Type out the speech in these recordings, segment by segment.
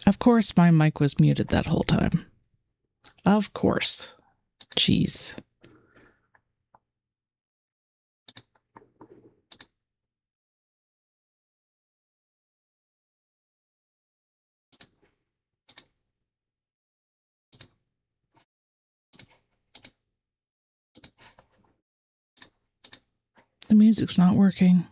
Of course, my mic was muted that whole time. Of course. Jeez. The music's not working.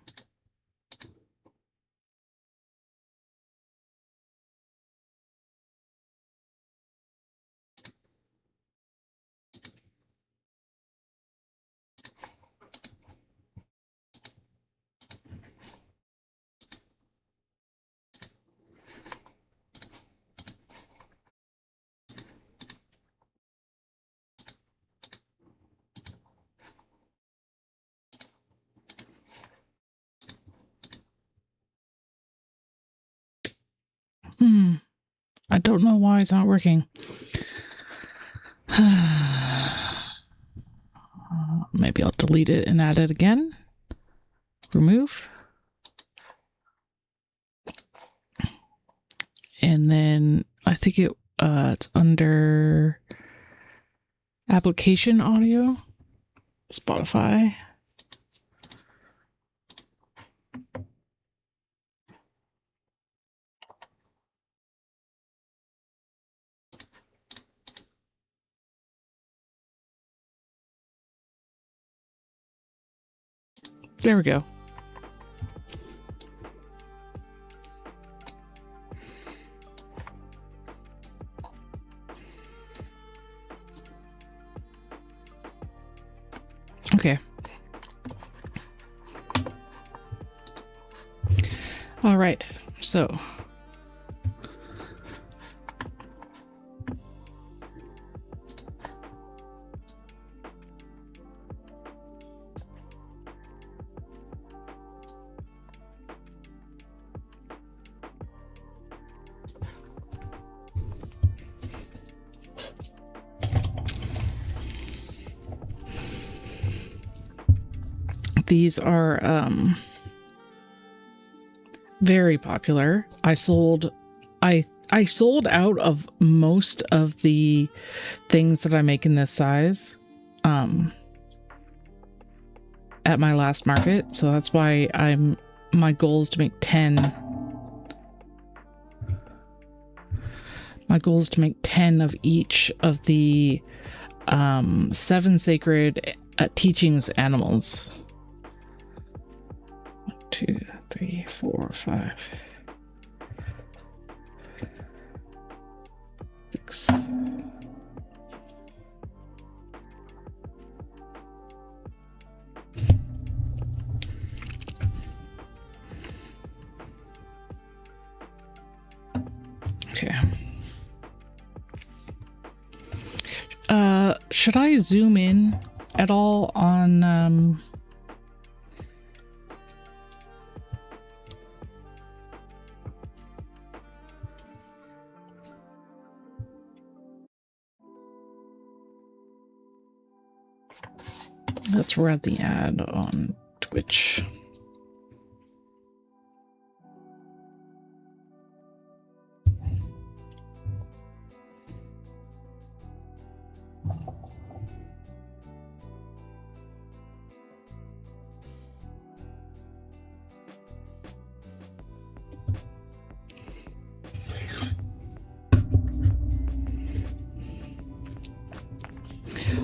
I don't know why it's not working. Maybe I'll delete it and add it again. Remove. And then I think it's under application audio, Spotify. There we go. Okay. All right. So these are very popular. I sold out of most of the things that I make in this size at my last market, so that's why my goal is to make 10. My goal is to make 10 of each of the 7 sacred teachings animals. 1, 2, 3, 4, 5, 6. Okay. Should I zoom in at all on let's run the ad on Twitch.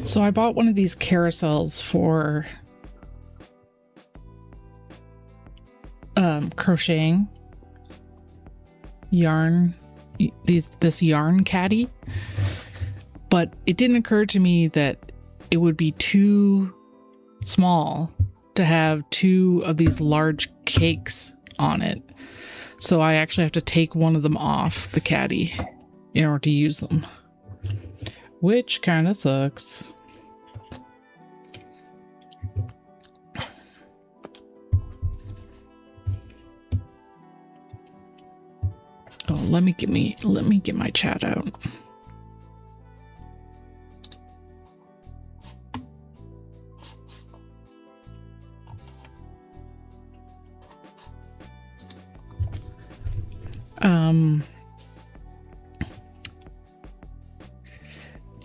So I bought one of these carousels for crocheting yarn, this yarn caddy, but it didn't occur to me that it would be too small to have 2 of these large cakes on it. So I actually have to take one of them off the caddy in order to use them, which kind of sucks. Oh, let me get my chat out.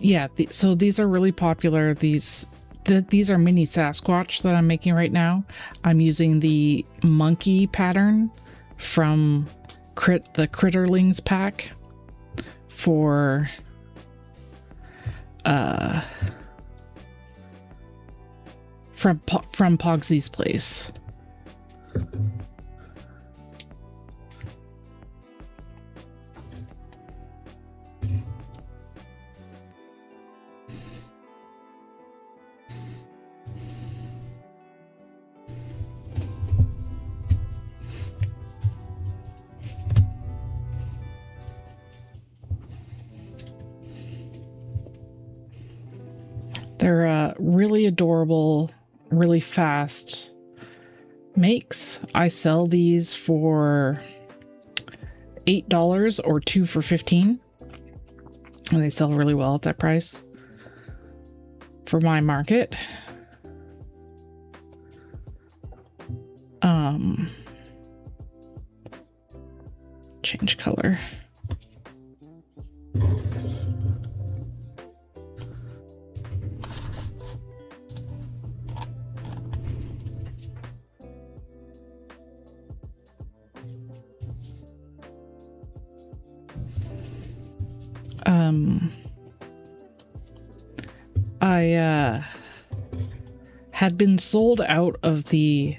yeah, so these are really popular. These are mini Sasquatch that I'm making right now. I'm using the monkey pattern from the Critterlings pack for from Pogsy's Place. They're really adorable, really fast makes. I sell these for $8 or 2 for $15, and they sell really well at that price for my market. Change color. I had been sold out of the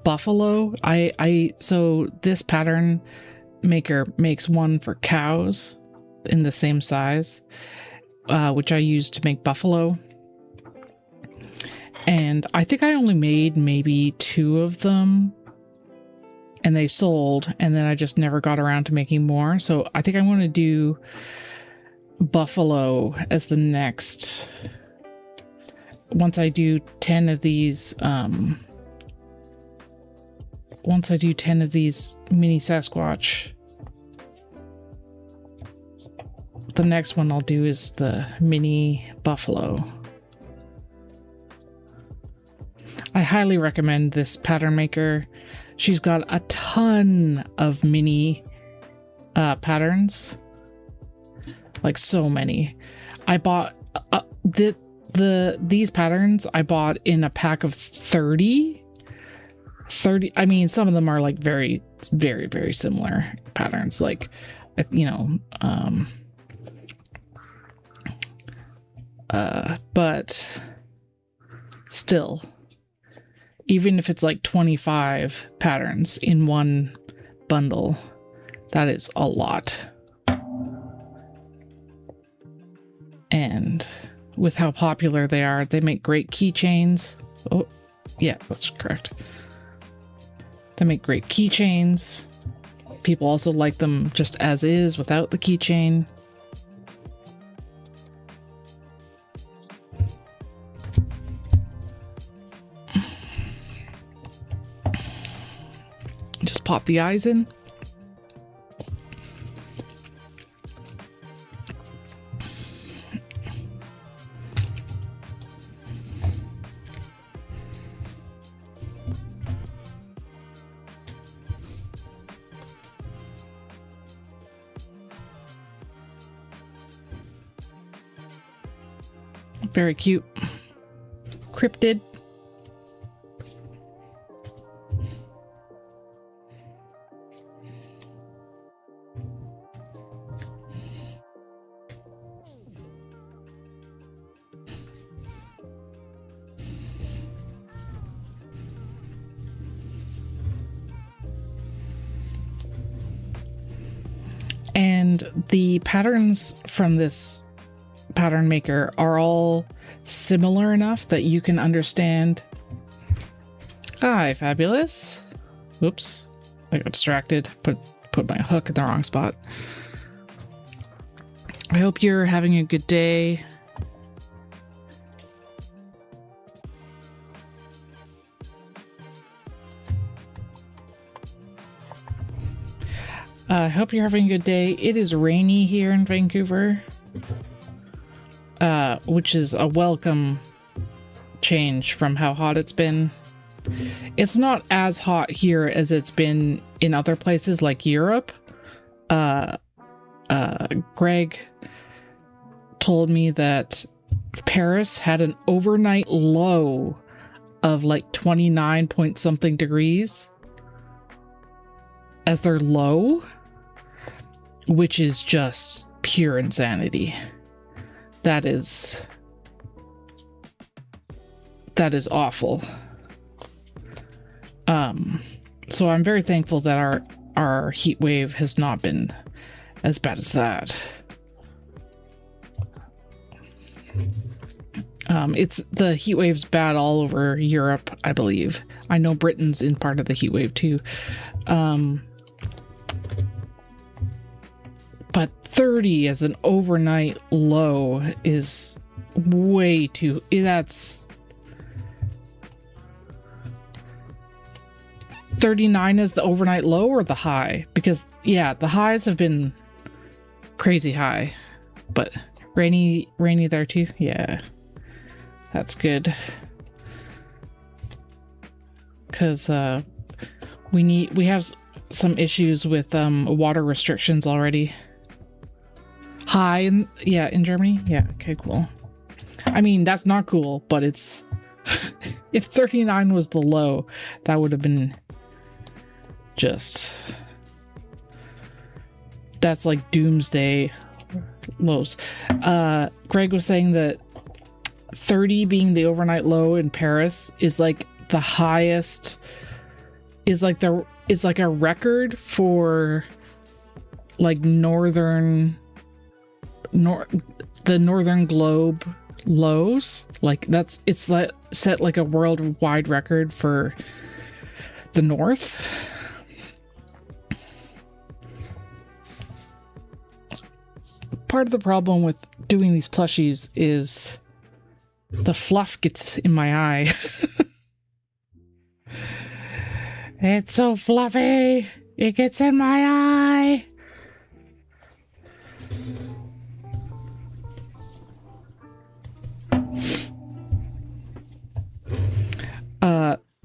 buffalo. So this pattern maker makes one for cows in the same size, which I use to make buffalo. And I think I only made maybe 2 of them, and they sold, and then I just never got around to making more. So I think I'm going to do buffalo as the next. Once I do 10 of these, mini Sasquatch, the next one I'll do is the mini buffalo. I highly recommend this pattern maker. She's got a ton of mini patterns, like so many. I bought these patterns I bought in a pack of 30. I mean, some of them are like very, very, very similar patterns, like, you know, but still, even if it's like 25 patterns in one bundle, that is a lot. And with how popular they are, they make great keychains. Oh, yeah, that's correct. They make great keychains. People also like them just as is without the keychain. Just pop the eyes in. Very cute. Cryptid. And the patterns from this pattern maker are all similar enough that you can understand. Hi, fabulous. Whoops, I got distracted. Put my hook in the wrong spot. I hope you're having a good day. I hope you're having a good day. It is rainy here in Vancouver, which is a welcome change from how hot it's been. It's not as hot here as it's been in other places like Europe, Greg told me that Paris had an overnight low of like 29 point something degrees as their low, which is just pure insanity. That is awful. So I'm very thankful that our heat wave has not been as bad as that. It's the heat wave's bad all over Europe, I believe. I know Britain's in part of the heat wave too. But 30 as an overnight low is way too... That's... 39 is the overnight low or the high? Because, yeah, the highs have been crazy high. But rainy there too? Yeah. That's good. Because we have some issues with water restrictions already. High in Germany? Yeah, okay, cool. I mean, that's not cool, but it's... if 39 was the low, that would have been just... That's like doomsday lows. Greg was saying that 30 being the overnight low in Paris is like the highest... Is like a record for like the northern globe lows. Like it's set like a worldwide record for the north. Part of the problem with doing these plushies is the fluff gets in my eye. It's so fluffy. It gets in my eye.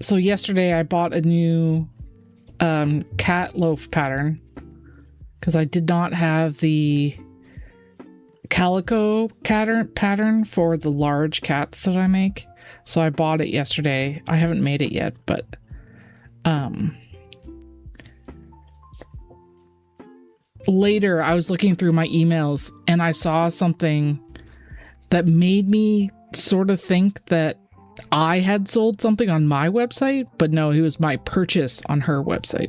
So yesterday I bought a new cat loaf pattern because I did not have the calico pattern for the large cats that I make. So I bought it yesterday. I haven't made it yet, but later I was looking through my emails and I saw something that made me sort of think that I had sold something on my website, but no, it was my purchase on her website.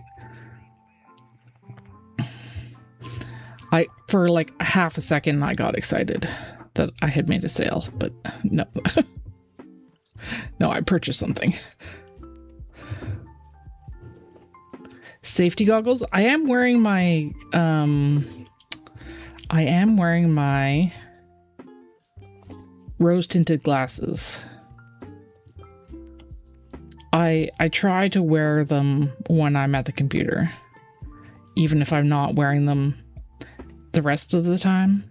For like half a second, I got excited that I had made a sale, but no. No, I purchased something. Safety goggles. I am wearing my rose tinted glasses. I try to wear them when I'm at the computer, even if I'm not wearing them the rest of the time.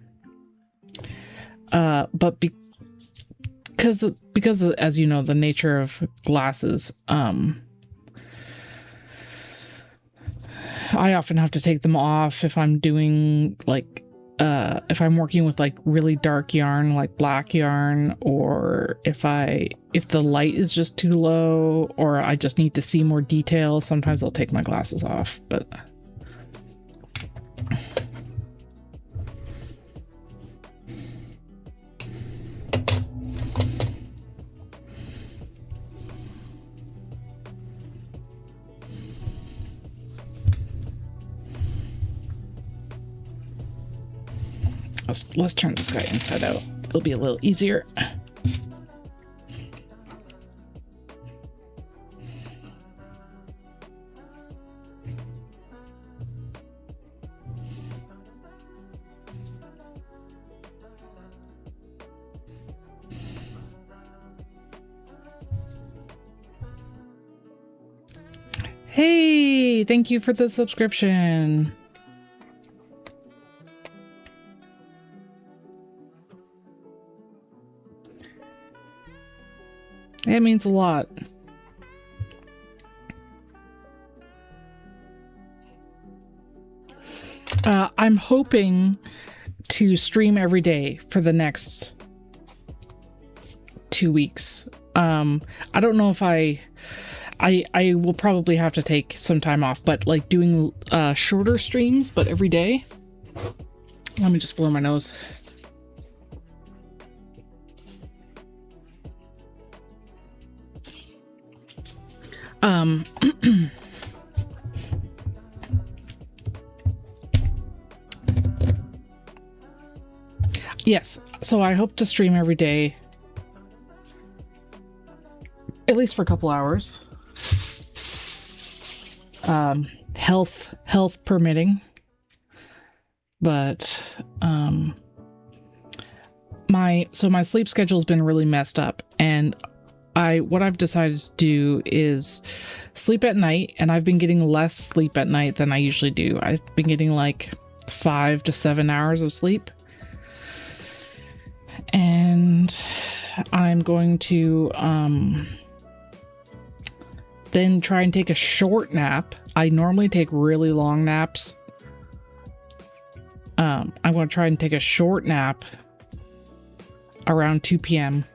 But because of, as you know, the nature of glasses, I often have to take them off if I'm doing like if I'm working with like really dark yarn, like black yarn, or if the light is just too low, or I just need to see more detail. Sometimes I'll take my glasses off, but let's turn this guy inside out. It'll be a little easier. Hey, thank you for the subscription. It means a lot. I'm hoping to stream every day for the next 2 weeks. I don't know if I will probably have to take some time off, but like doing shorter streams, but every day. Let me just blow my nose. Yes, so I hope to stream every day, at least for a couple hours. Health permitting, but my sleep schedule's been really messed up, and what I've decided to do is sleep at night, and I've been getting less sleep at night than I usually do. I've been getting like 5 to 7 hours of sleep. And I'm going to then try and take a short nap. I normally take really long naps. I'm going to try and take a short nap around 2 p.m.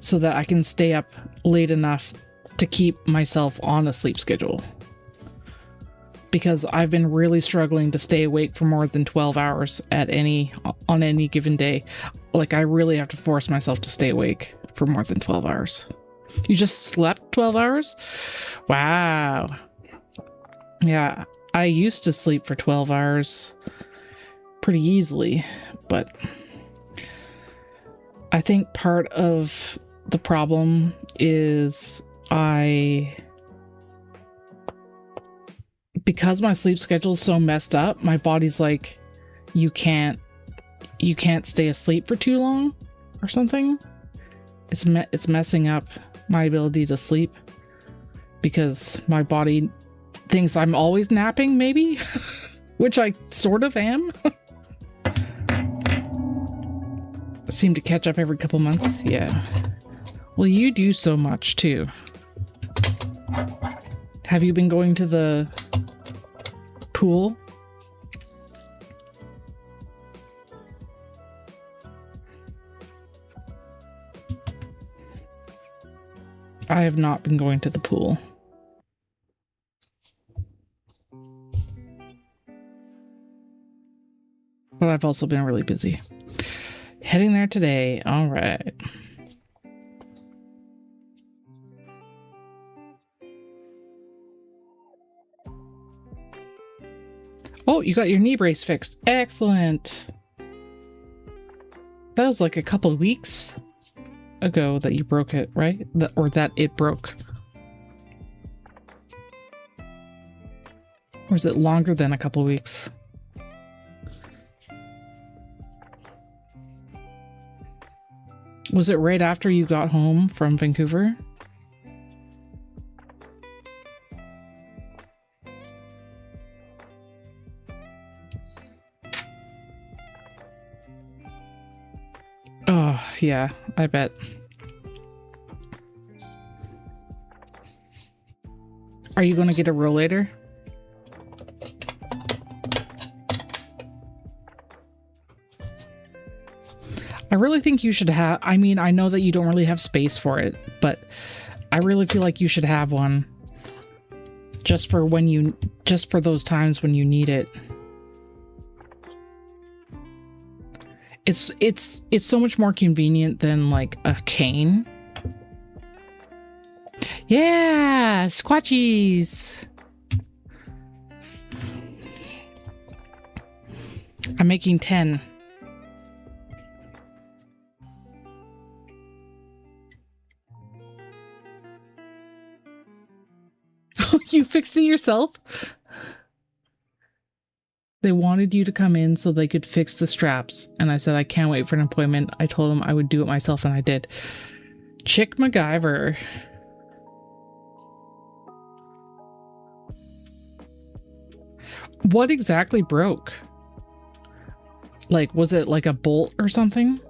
So that I can stay up late enough to keep myself on a sleep schedule. Because I've been really struggling to stay awake for more than 12 hours on any given day. Like, I really have to force myself to stay awake for more than 12 hours. You just slept 12 hours? Wow. Yeah, I used to sleep for 12 hours pretty easily, but I think part of the problem is because my sleep schedule is so messed up, my body's like, you can't stay asleep for too long or something. It's messing up my ability to sleep because my body thinks I'm always napping, maybe, which I sort of am. I seem to catch up every couple months. Yeah. Well, you do so much too. Have you been going to the pool? I have not been going to the pool. But I've also been really busy. Heading there today. All right. Oh, you got your knee brace fixed. Excellent. That was like a couple of weeks ago that you broke it, right? Or that it broke. Or is it longer than a couple of weeks? Was it right after you got home from Vancouver? Oh, yeah, I bet. Are you going to get a rollator? I really think you should have, I mean, I know that you don't really have space for it, but I really feel like you should have one just for those times when you need it. It's so much more convenient than like a cane. Yeah, squatchies. I'm making 10. You fixed it yourself? They wanted you to come in so they could fix the straps. And I said, I can't wait for an appointment. I told them I would do it myself, and I did. Chick MacGyver. What exactly broke? Like, was it like a bolt or something?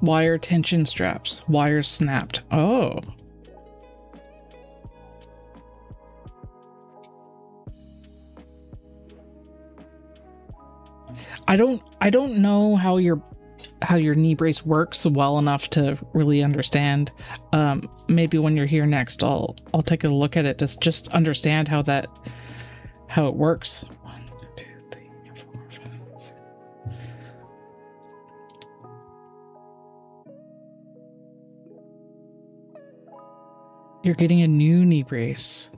Wire tension straps. Wires snapped. Oh. I don't know how your knee brace works well enough to really understand. Maybe when you're here next, I'll take a look at it to just understand how it works. 1, 2, 3, 4, 5, 6. You're getting a new knee brace.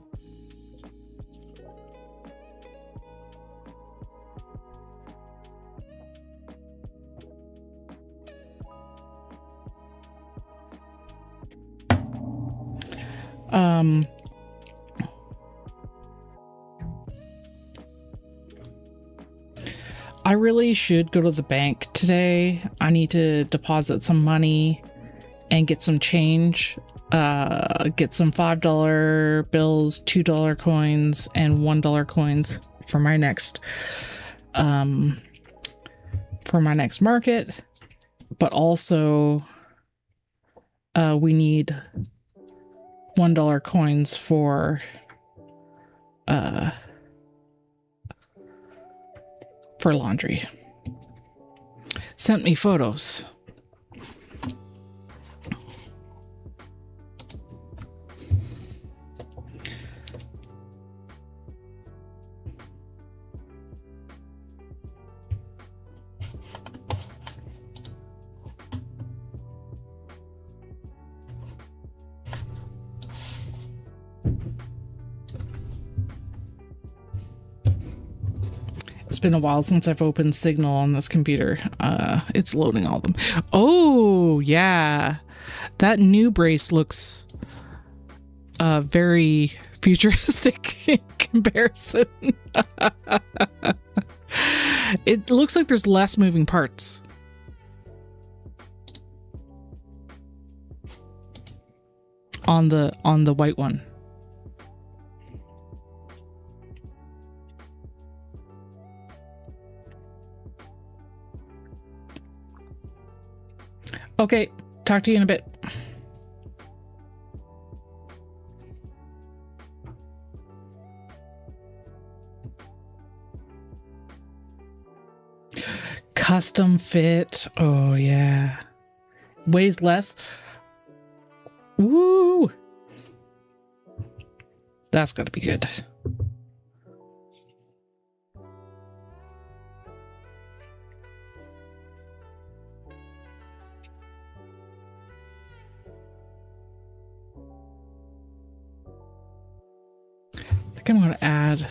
I really should go to the bank today. I need to deposit some money and get some change. Get some $5 bills, $2 coins, and $1 coins for my next market. But also, we need $1 coins for laundry. Sent me photos. It's been a while since I've opened Signal on this computer. It's loading all of them. Oh, yeah. That new brace looks very futuristic in comparison. It looks like there's less moving parts. On the white one. Okay, talk to you in a bit. Custom fit. Oh, yeah. Weighs less. Woo! That's gotta be good. I think I'm going to add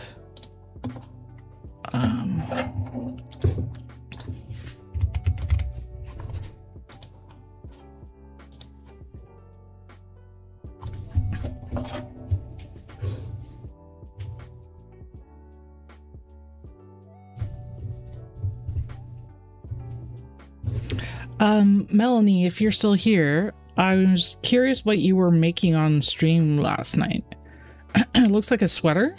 Melanie, if you're still here, I was curious what you were making on stream last night. It looks like a sweater.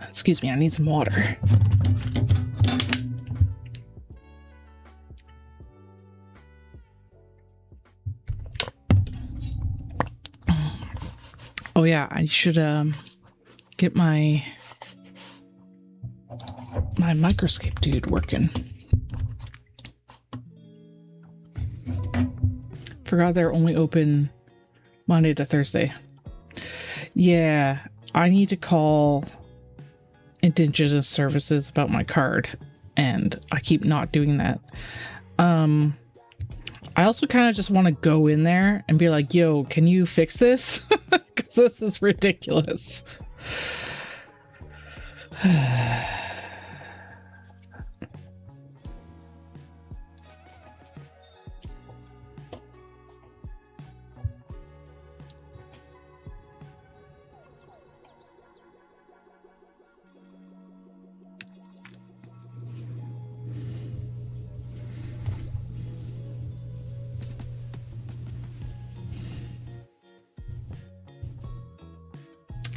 Excuse me, I need some water. Oh yeah, I should get my microscope dude working. Forgot they're only open Monday to Thursday. Yeah, I need to call Indigenous Services about my card, and I keep not doing that. I also kind of just want to go in there and be like, yo, can you fix this? Because this is ridiculous.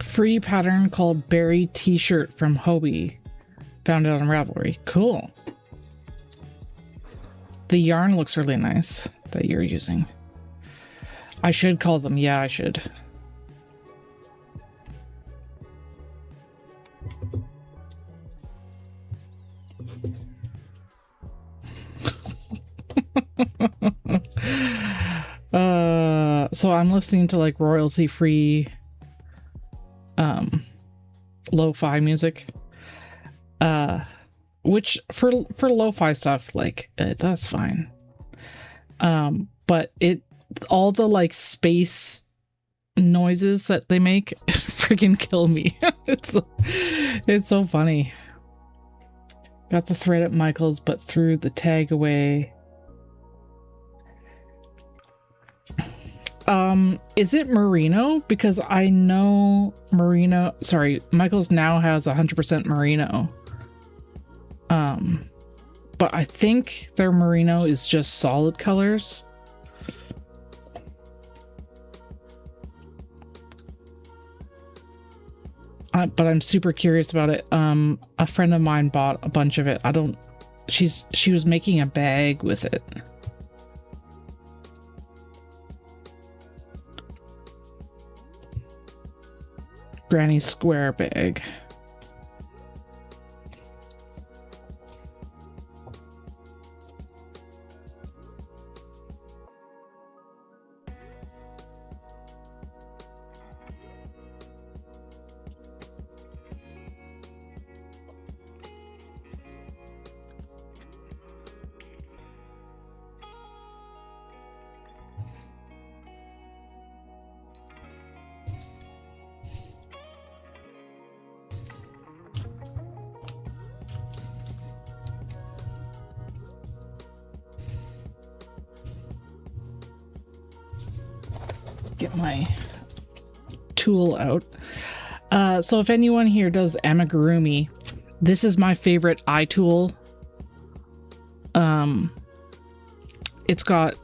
Free pattern called Berry T-shirt from Hobie. Found it on Ravelry. Cool. The yarn looks really nice that you're using. I should call them. Yeah, I should. So I'm listening to like royalty-free lo-fi music. Which for lo-fi stuff, like that's fine. But all the like space noises that they make freaking kill me. It's so funny. Got the thread at Michael's, but threw the tag away. Is it merino? Because I know merino, sorry, Michael's now has 100% merino. But I think their merino is just solid colors. But I'm super curious about it. A friend of mine bought a bunch of it. She was making a bag with it. Granny square bag. Get my tool out. So if anyone here does amigurumi, this is my favorite eye tool. It's got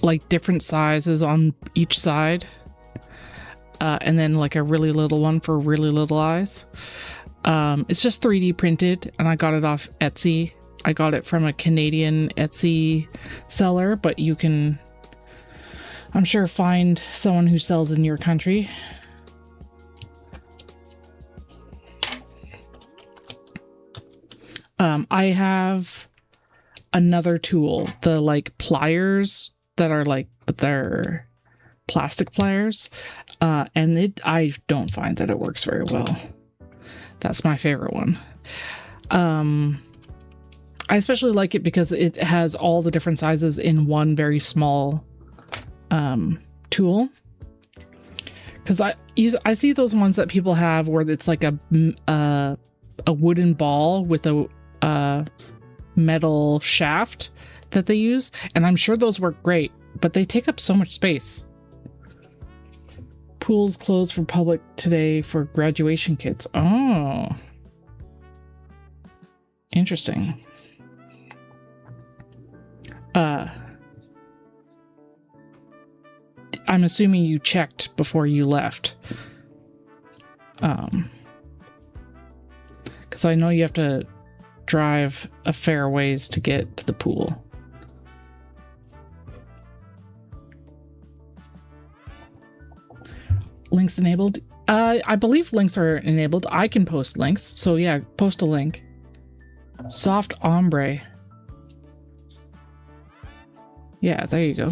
like different sizes on each side, and then like a really little one for really little eyes. It's just 3D printed, and I got it off Etsy. I got it from a Canadian Etsy seller, but you can, I'm sure, find someone who sells in your country. I have another tool, the like pliers that are like, but they're plastic pliers, and I don't find that it works very well. That's my favorite one. I especially like it because it has all the different sizes in one very small tool. Because I see those ones that people have where it's like a wooden ball with a metal shaft that they use, and I'm sure those work great, but they take up so much space. Pools closed for public today for graduation kits. Oh, interesting. I'm assuming you checked before you left. Because I know you have to drive a fair ways to get to the pool. Links enabled? I believe links are enabled. I can post links. So yeah, post a link. Soft ombre. Yeah, there you go.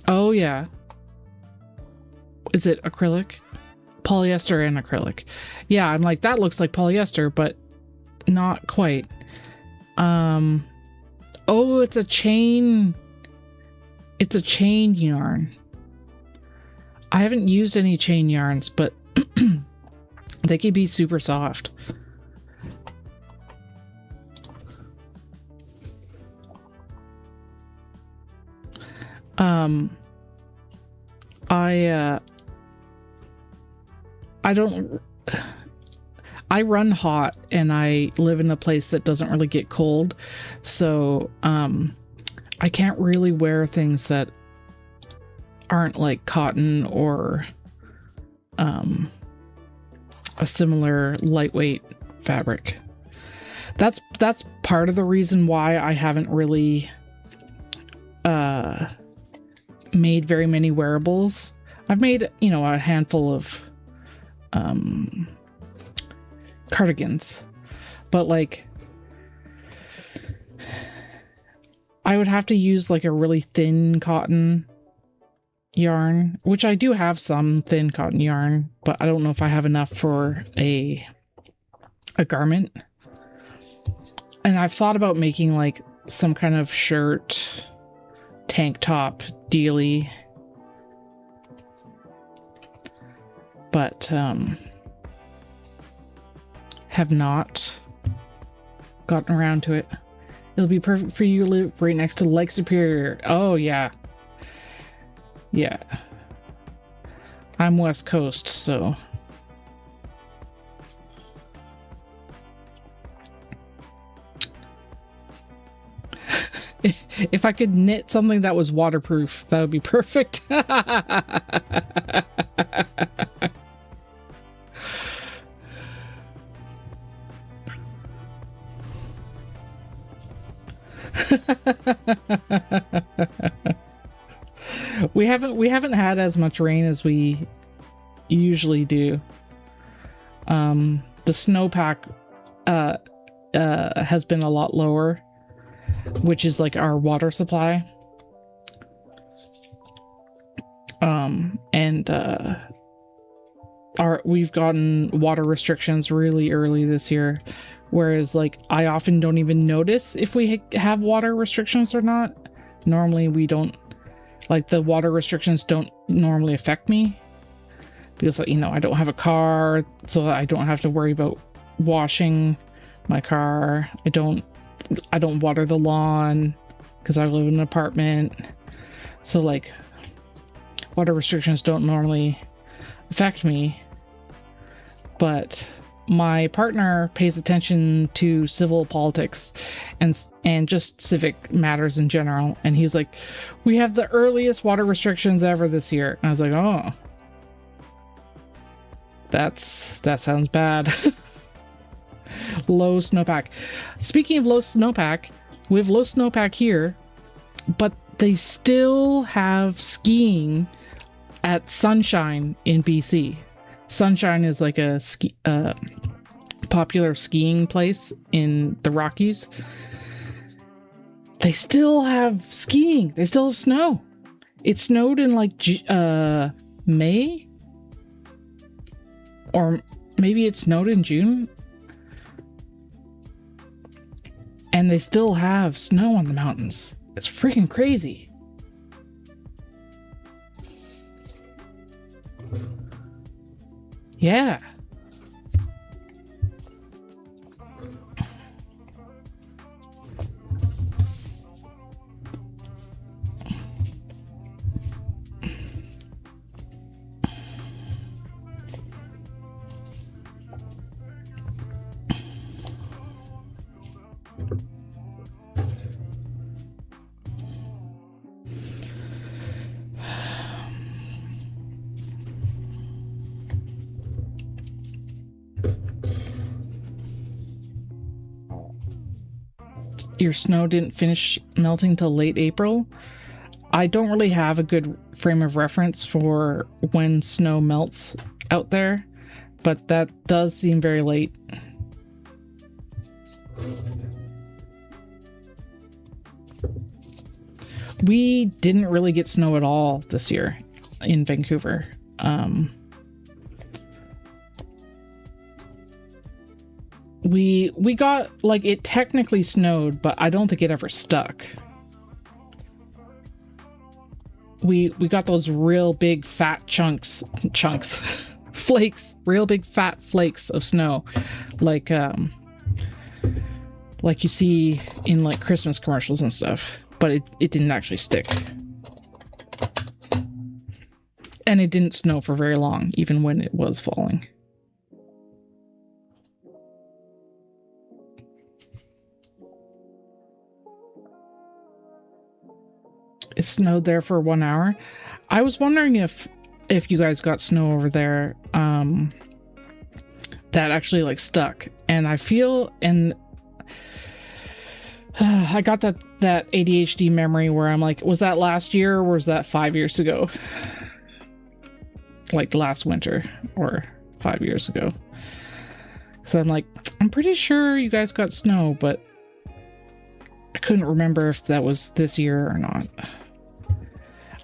Oh yeah. Is it acrylic? Polyester and acrylic. Yeah, I'm like, that looks like polyester, but not quite. Oh, it's a chain. It's a chain yarn. I haven't used any chain yarns, but they can be super soft. I run hot and I live in a place that doesn't really get cold. So, I can't really wear things that aren't like cotton or a similar lightweight fabric. That's part of the reason why I haven't really made very many wearables. I've made, you know, a handful of cardigans, but like I would have to use like a really thin cotton yarn, which I do have some thin cotton yarn, but I don't know if I have enough for a garment. And I've thought about making like some kind of shirt, tank top dealy, but have not gotten around to it. It'll be perfect for you to live right next to Lake Superior. Oh yeah. Yeah. I'm West Coast, so if I could knit something that was waterproof, that would be perfect. We haven't had as much rain as we usually do. The snowpack has been a lot lower, which is like our water supply. We've gotten water restrictions really early this year, whereas like I often don't even notice if we have water restrictions or not. Normally we don't, like the water restrictions don't normally affect me because, you know, I don't have a car, so I don't have to worry about washing my car. I don't water the lawn because I live in an apartment. So like water restrictions don't normally affect me. But my partner pays attention to civil politics and just civic matters in general. And he was like, we have the earliest water restrictions ever this year. And I was like, oh, that sounds bad. Low snowpack. Speaking of low snowpack, we have low snowpack here, but they still have skiing at Sunshine in BC. Sunshine is like a popular skiing place in the Rockies. They still have skiing. They still have snow. It snowed in like May, or maybe it snowed in June. And they still have snow on the mountains. It's freaking crazy. Yeah. Your snow didn't finish melting till late April. I don't really have a good frame of reference for when snow melts out there, but that does seem very late. We didn't really get snow at all this year in Vancouver. We got, like, it technically snowed, but I don't think it ever stuck. We got those real big fat chunks, flakes, real big fat flakes of snow, like you see in like Christmas commercials and stuff, but it didn't actually stick. And it didn't snow for very long, even when it was falling. It snowed there for 1 hour. I was wondering if if you guys got snow over there, that actually like stuck. And I feel, and I got that ADHD memory where I'm like, was that last year or was that 5 years ago? Like last winter or 5 years ago. So I'm like, I'm pretty sure you guys got snow, but I couldn't remember if that was this year or not.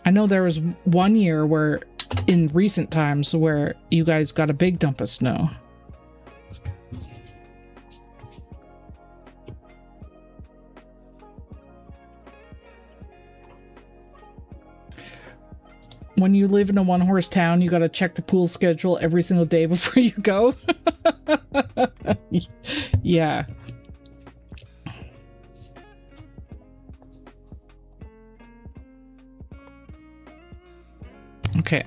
I know there was one year where in recent times where you guys got a big dump of snow. When you live in a one-horse town, you got to check the pool schedule every single day before you go. Yeah. Okay.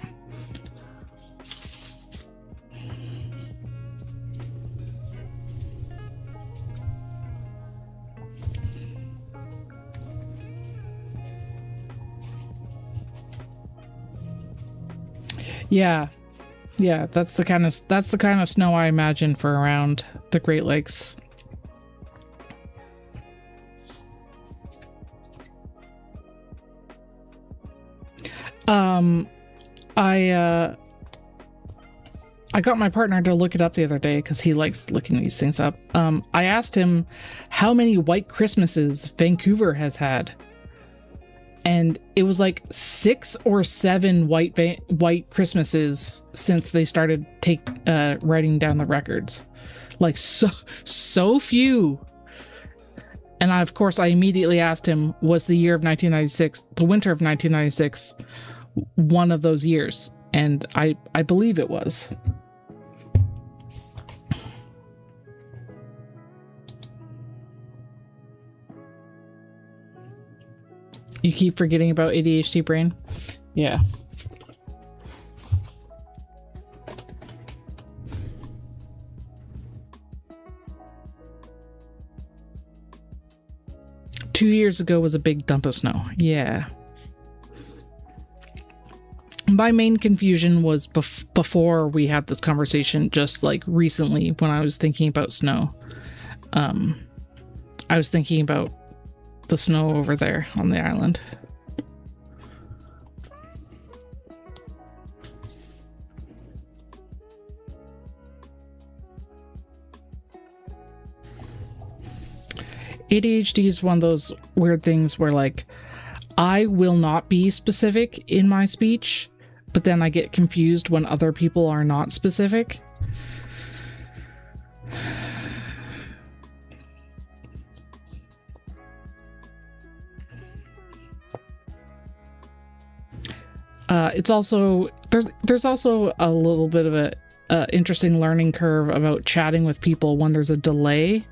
Yeah. Yeah, that's the kind of snow I imagine for around the Great Lakes. I got my partner to look it up the other day because he likes looking these things up. I asked him how many white Christmases Vancouver has had. And it was like 6 or 7 white Christmases since they started writing down the records. Like so few. And of course I immediately asked him, was the year of 1996, the winter of 1996, one of those years? And I believe it was. You keep forgetting about ADHD brain? Yeah. Two years ago was a big dump of snow. Yeah. My main confusion was before we had this conversation, just like recently when I was thinking about snow. I was thinking about the snow over there on the island. ADHD is one of those weird things where like I will not be specific in my speech, but then I get confused when other people are not specific. It's also there's also a little bit of a interesting learning curve about chatting with people when there's a delay.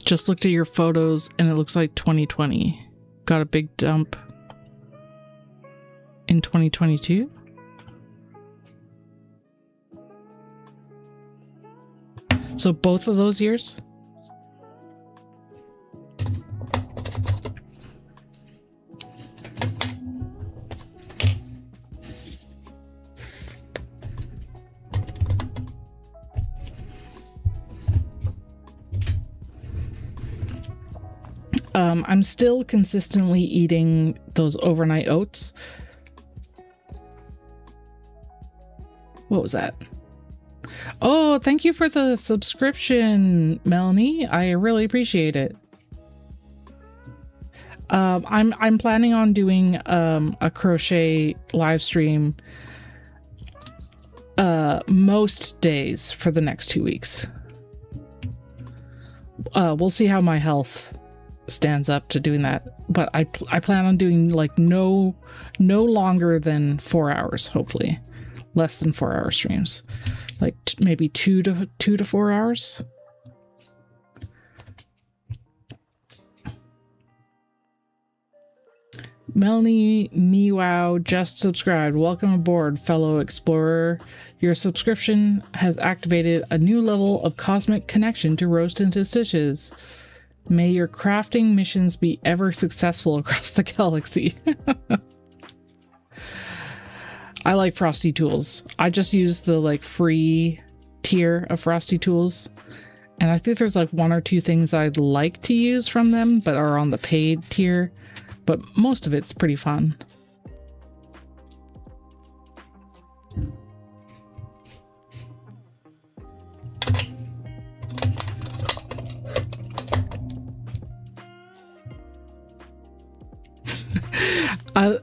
Just looked at your photos and it looks like 2020 got a big dump in 2022. So both of those years? I'm still consistently eating those overnight oats. What was that? Oh, thank you for the subscription, Melanie. I really appreciate it. I'm planning on doing a crochet live stream most days for the next 2 weeks. We'll see how my health stands up to doing that, but I plan on doing like no longer than 4 hours, hopefully less than 4 hour streams, like maybe 2 to 4 hours. Melanie Meow just subscribed. Welcome aboard, fellow explorer. Your subscription has activated a new level of cosmic connection to Roast into Stitches. May your crafting missions be ever successful across the galaxy. I like Frosty Tools. I just use the like free tier of Frosty Tools. And I think there's like one or two things I'd like to use from them, but are on the paid tier. But most of it's pretty fun.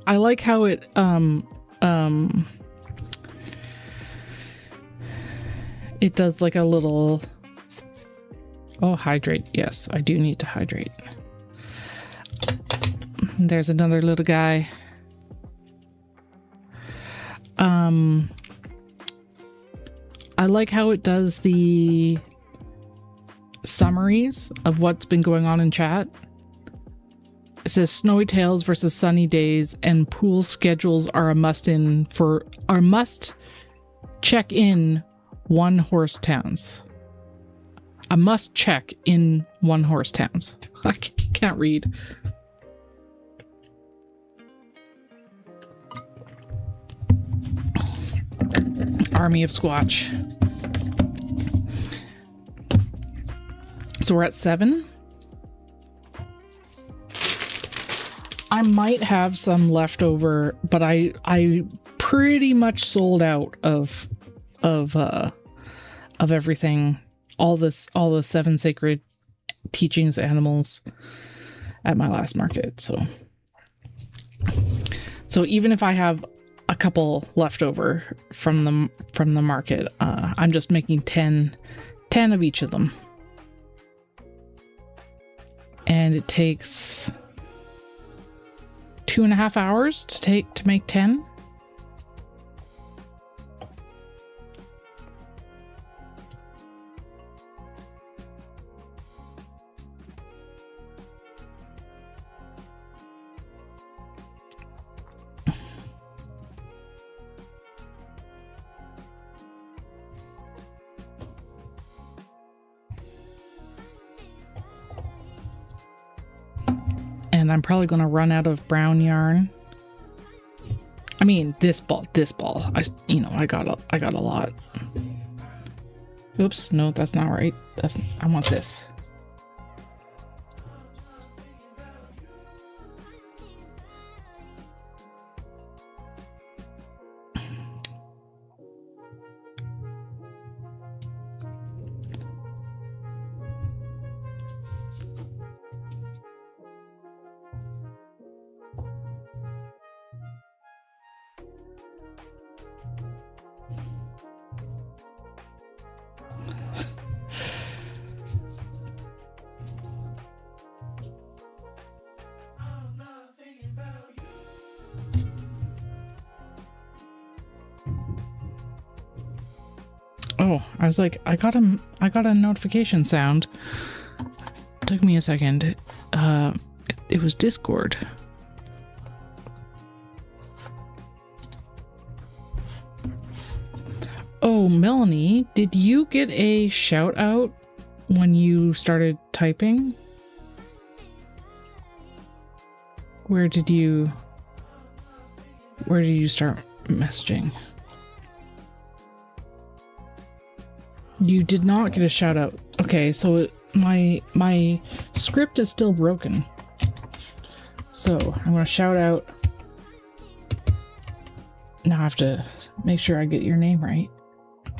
I like how it it does like a little, oh, hydrate. Yes, I do need to hydrate. There's another little guy. I like how it does the summaries of what's been going on in chat. It says snowy tales versus sunny days, and pool schedules are a must check in one horse towns. A must check in one horse towns. I can't read. Army of Squatch. So we're at 7. I might have some left over, but I pretty much sold out of everything, all the 7 sacred teachings animals at my last market. So even if I have a couple left over from the market, I'm just making 10 of each of them, and it takes 2.5 hours to make 10. And I'm probably going to run out of brown yarn. I mean, this ball. I got a lot. Oops, no, that's not right. I want this. Oh, I was like, I got a notification sound. Took me a second. It was Discord. Oh, Melanie, did you get a shout out when you started typing? Where did you start messaging? You did not get a shout out. Okay, so my script is still broken. So I'm gonna shout out. Now I have to make sure I get your name right.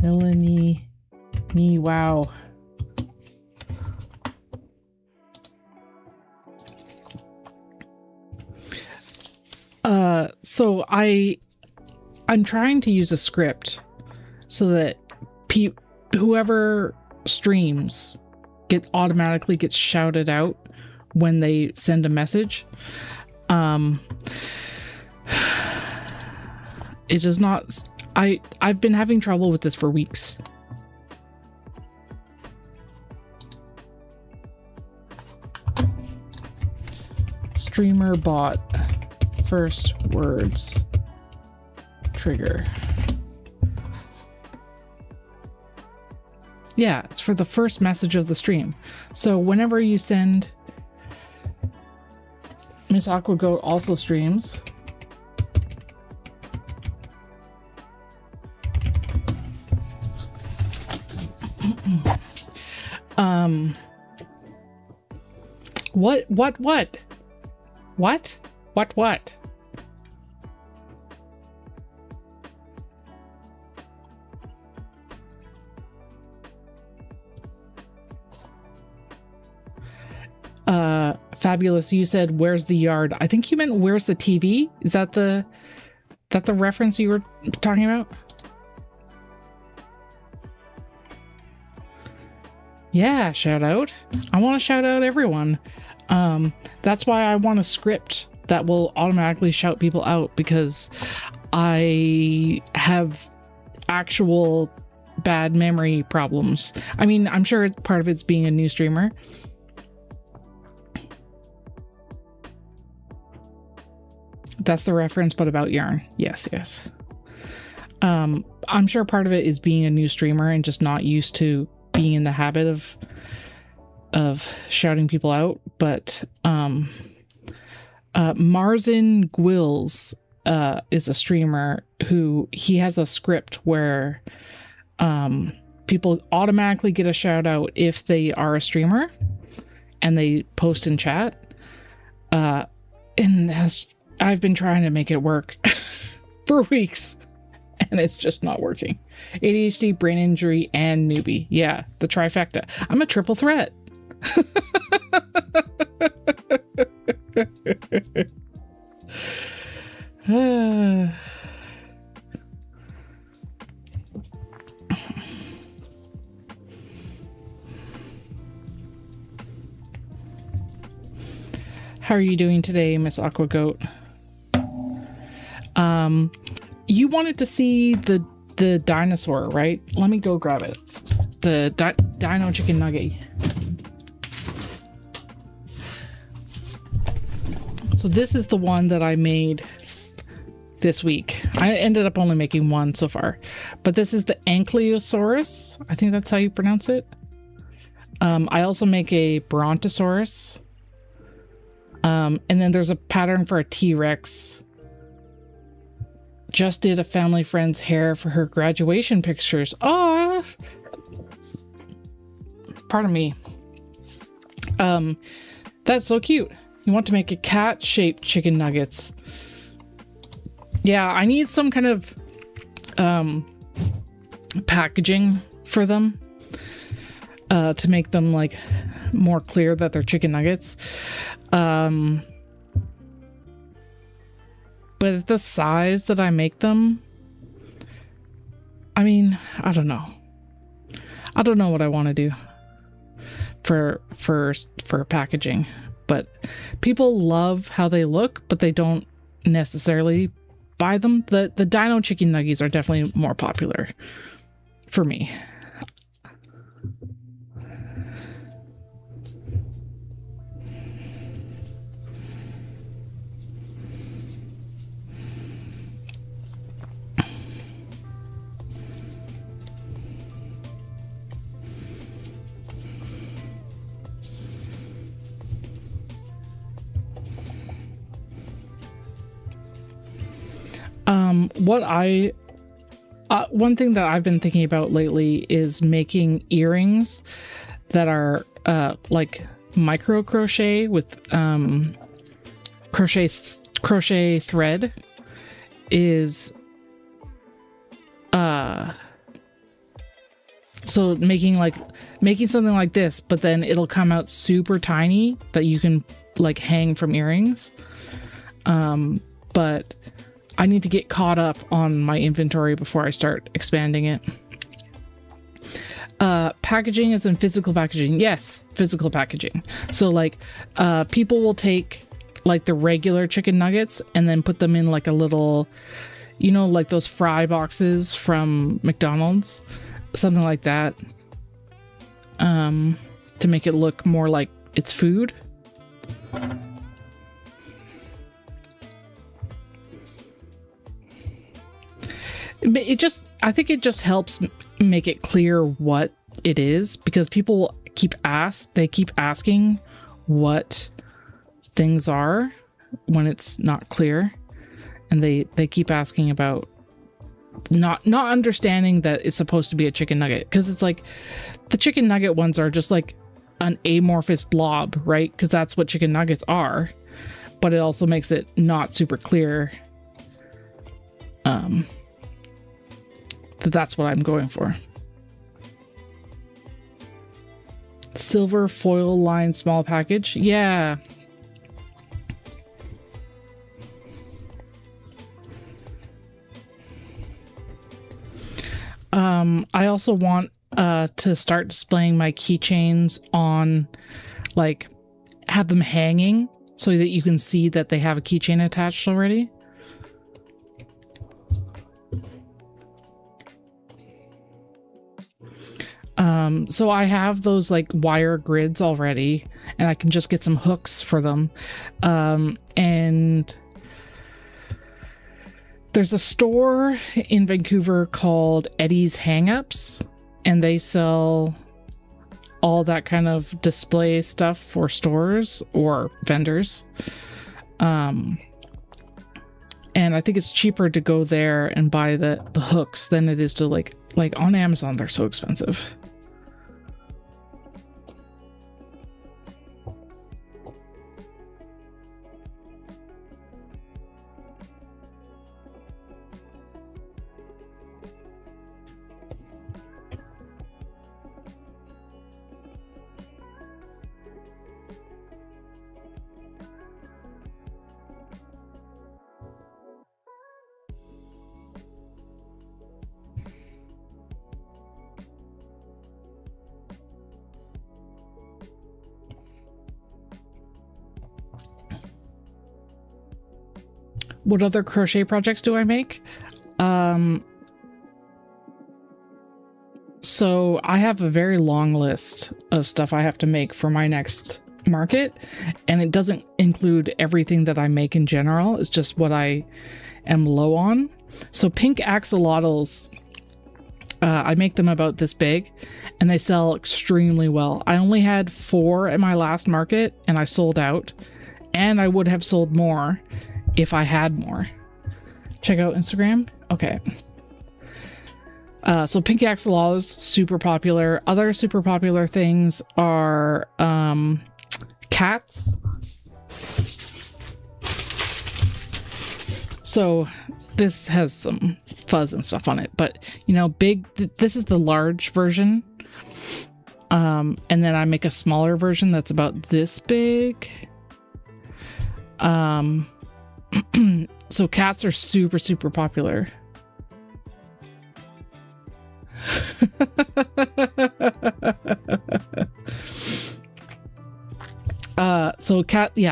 Melanie me wow. So I'm trying to use a script so that whoever streams automatically gets shouted out when they send a message. It does not. I've been having trouble with this for weeks. Streamer bot first words trigger. Yeah, it's for the first message of the stream. So whenever you send Miss Aqua Goat also streams. What? Fabulous, you said, where's the yard? I think you meant where's the TV? Is that the reference you were talking about? Yeah, shout out. I want to shout out everyone. That's why I want a script that will automatically shout people out, because I have actual bad memory problems. I mean, I'm sure part of it's being a new streamer. That's the reference, but about yarn. Yes. I'm sure part of it is being a new streamer and just not used to being in the habit of shouting people out. But Marzin Gwills is a streamer who he has a script where people automatically get a shout out if they are a streamer and they post in chat. And I've been trying to make it work for weeks, and it's just not working. ADHD, brain injury, and newbie. Yeah, the trifecta. I'm a triple threat. How are you doing today, Miss Aqua Goat? You wanted to see the dinosaur, right? Let me go grab it. The dino chicken nugget. So this is the one that I made this week. I ended up only making one so far, but this is the Ankylosaurus. I think that's how you pronounce it. I also make a Brontosaurus. And then there's a pattern for a T-Rex. Just did a family friend's hair for her graduation pictures. Oh, pardon me. That's so cute. You want to make a cat-shaped chicken nuggets. Yeah, I need some kind of packaging for them to make them like more clear that they're chicken nuggets. But at the size that I make them, I mean, I don't know. I don't know what I want to do for packaging, but people love how they look, but they don't necessarily buy them. The dino chicken nuggies are definitely more popular for me. One thing that I've been thinking about lately is making earrings that are like micro crochet with crochet thread is so making something like this, but then it'll come out super tiny that you can like hang from earrings. But I need to get caught up on my inventory before I start expanding it. Packaging is in physical packaging. Yes, physical packaging. So like people will take like the regular chicken nuggets and then put them in like a little, you know, like those fry boxes from McDonald's, something like that, to make it look more like it's food. I think it just helps make it clear what it is, because people keep asking what things are when it's not clear, and they keep asking about not understanding that it's supposed to be a chicken nugget, because it's like the chicken nugget ones are just like an amorphous blob, right? Because that's what chicken nuggets are, but it also makes it not super clear that's what I'm going for. Silver foil lined small package. Yeah. I also want to start displaying my keychains on, like, have them hanging so that you can see that they have a keychain attached already. So I have those like wire grids already, and I can just get some hooks for them. And there's a store in Vancouver called Eddie's Hang-Ups, and they sell all that kind of display stuff for stores or vendors. And I think it's cheaper to go there and buy the hooks than it is to like on Amazon. They're so expensive. What other crochet projects do I make? So I have a very long list of stuff I have to make for my next market, and it doesn't include everything that I make in general. It's just what I am low on. So pink axolotls, I make them about this big, and they sell extremely well. I only had 4 at my last market, and I sold out, and I would have sold more if I had more. Check out Instagram. Okay. So pink axolotls, super popular. Other super popular things are cats. So this has some fuzz and stuff on it, but you know, this is the large version. And then I make a smaller version that's about this big. So cats are super, super popular.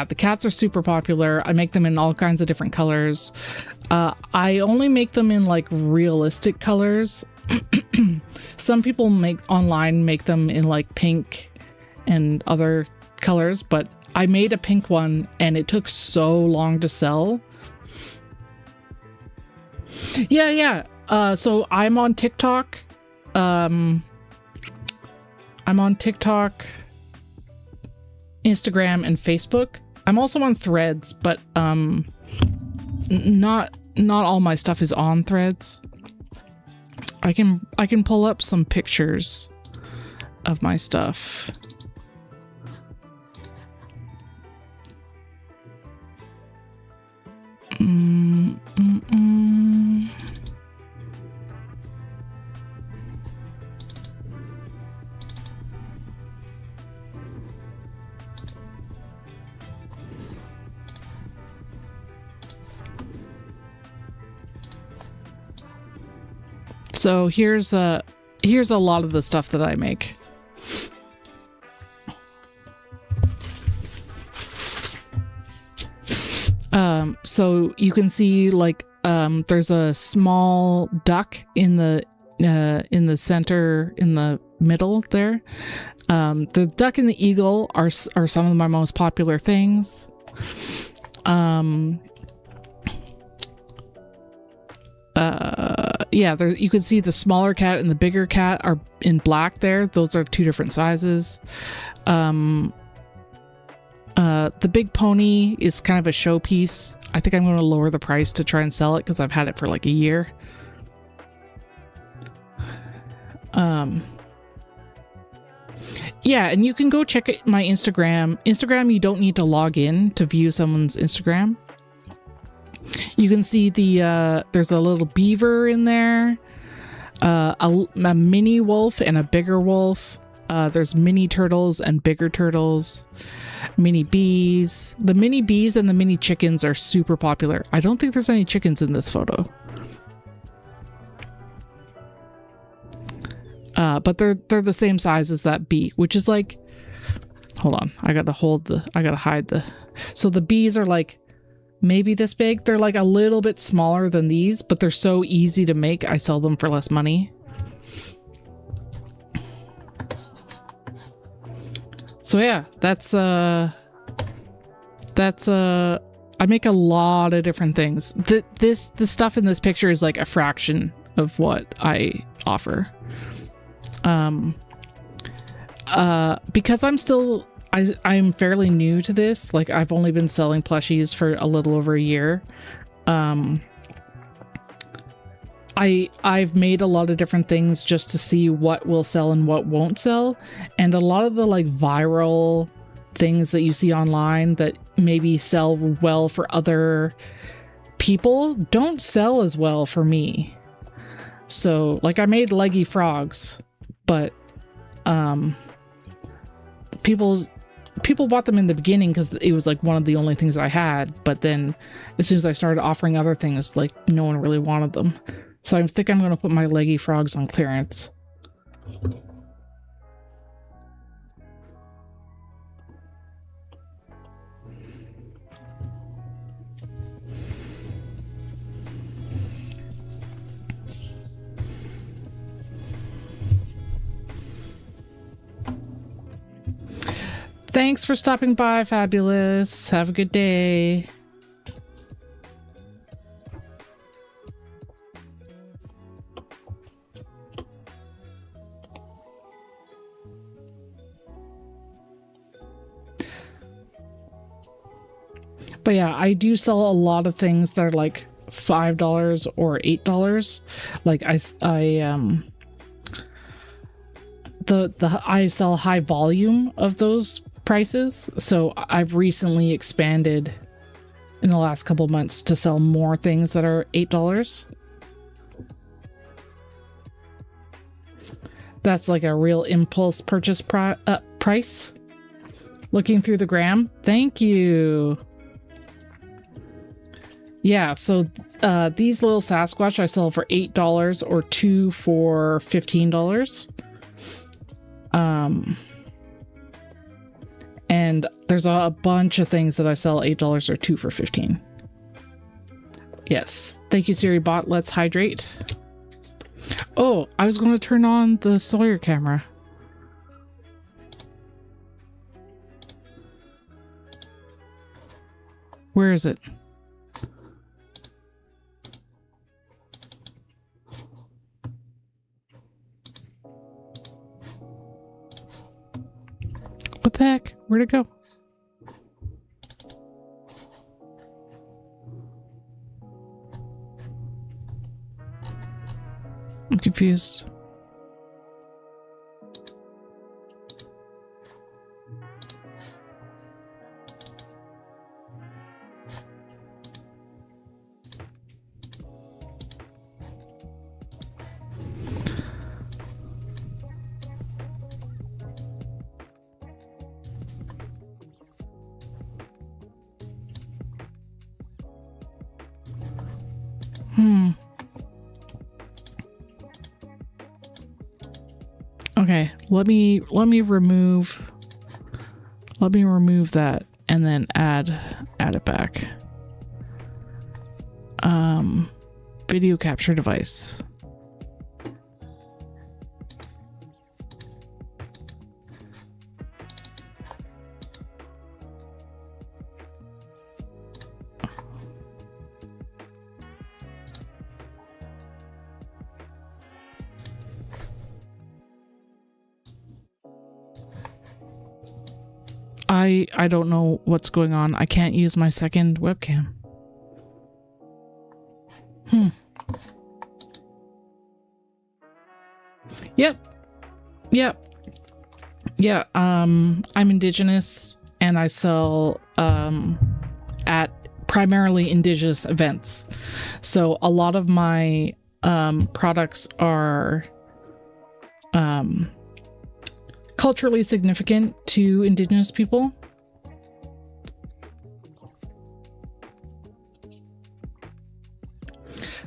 The cats are super popular. I make them in all kinds of different colors. I only make them in like realistic colors. Some people make them in like pink and other colors, but I made a pink one and it took so long to sell. Yeah. So I'm on TikTok. I'm on TikTok, Instagram, and Facebook. I'm also on Threads, but not all my stuff is on Threads. I can pull up some pictures of my stuff. So here's a lot of the stuff that I make. So you can see like there's a small duck in the center, in the middle there. The duck and the eagle are some of my most popular things. yeah, there you can see the smaller cat and the bigger cat are in black there. Those are 2 different sizes. The big pony is kind of a showpiece. I think I'm going to lower the price to try and sell it because I've had it for like a year. Yeah, and you can go check my Instagram. Instagram, you don't need to log in to view someone's Instagram. You can see the there's a little beaver in there, a mini wolf and a bigger wolf. There's mini turtles and bigger turtles, mini bees. The mini bees and the mini chickens are super popular. I don't think there's any chickens in this photo. But they're the same size as that bee, which is like, hold on, I gotta hide the, so the bees are like maybe this big. They're like a little bit smaller than these, but they're so easy to make. I sell them for less money. So yeah, I make a lot of different things. The stuff in this picture is like a fraction of what I offer. Because I'm fairly new to this. Like, I've only been selling plushies for a little over a year. I've made a lot of different things just to see what will sell and what won't sell. And a lot of the like viral things that you see online that maybe sell well for other people don't sell as well for me. So like I made leggy frogs, but people bought them in the beginning because it was like one of the only things I had. But then as soon as I started offering other things, like no one really wanted them. So I think I'm going to put my leggy frogs on clearance. Thanks for stopping by, Fabulous. Have a good day. But yeah, I do sell a lot of things that are like $5 or $8. Like I sell a high volume of those prices. So I've recently expanded in the last couple of months to sell more things that are $8. That's like a real impulse purchase price. Looking through the gram. Thank you. Yeah, so these little Sasquatch I sell for $8 or 2 for $15. And there's a bunch of things that I sell $8 or 2 for $15. Yes. Thank you, Siri Bot. Let's hydrate. Oh, I was going to turn on the Sawyer camera. Where is it? What the heck? Where'd it go? I'm confused. Okay, let me remove that and then add it back. Video capture device. I don't know what's going on. I can't use my second webcam. Yep. Yeah, I'm Indigenous and I sell at primarily Indigenous events. So a lot of my products are culturally significant to Indigenous people.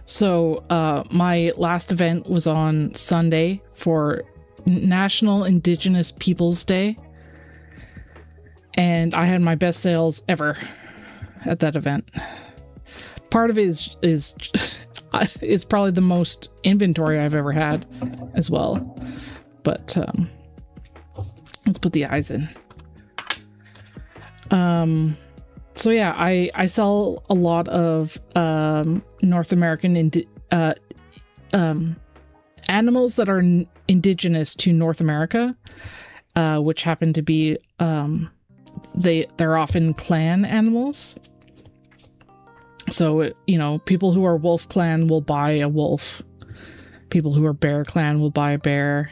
So my last event was on Sunday for National Indigenous Peoples Day, and I had my best sales ever at that event. Part of it is probably the most inventory I've ever had as well, but let's put the eyes in. So yeah, I sell a lot of North American animals that are indigenous to North America, which happen to be they're often clan animals. So you know, people who are wolf clan will buy a wolf. People who are bear clan will buy a bear.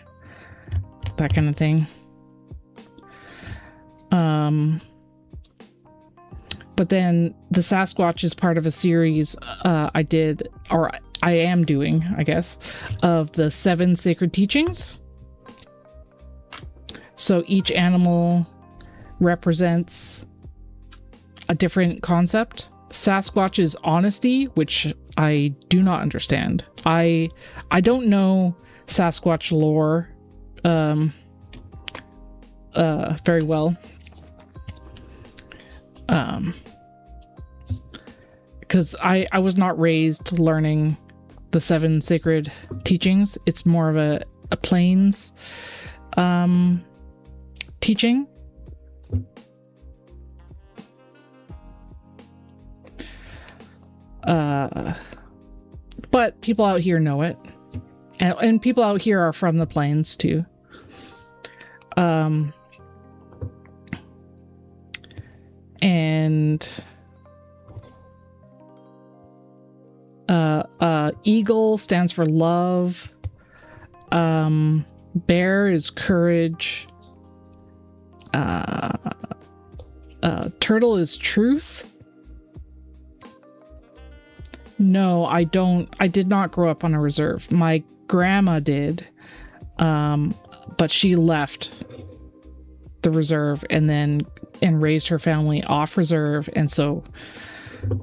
That kind of thing. But then the Sasquatch is part of a series I did, or I am doing, I guess, of the 7 sacred teachings. So each animal represents a different concept. Sasquatch is honesty, which I do not understand. I don't know Sasquatch lore very well. Because I was not raised learning the 7 sacred teachings. It's more of a plains teaching. But people out here know it. And people out here are from the plains too. And eagle stands for love. Bear is courage. Turtle is truth. No, I did not grow up on a reserve. My grandma did, but she left the reserve and raised her family off reserve, and so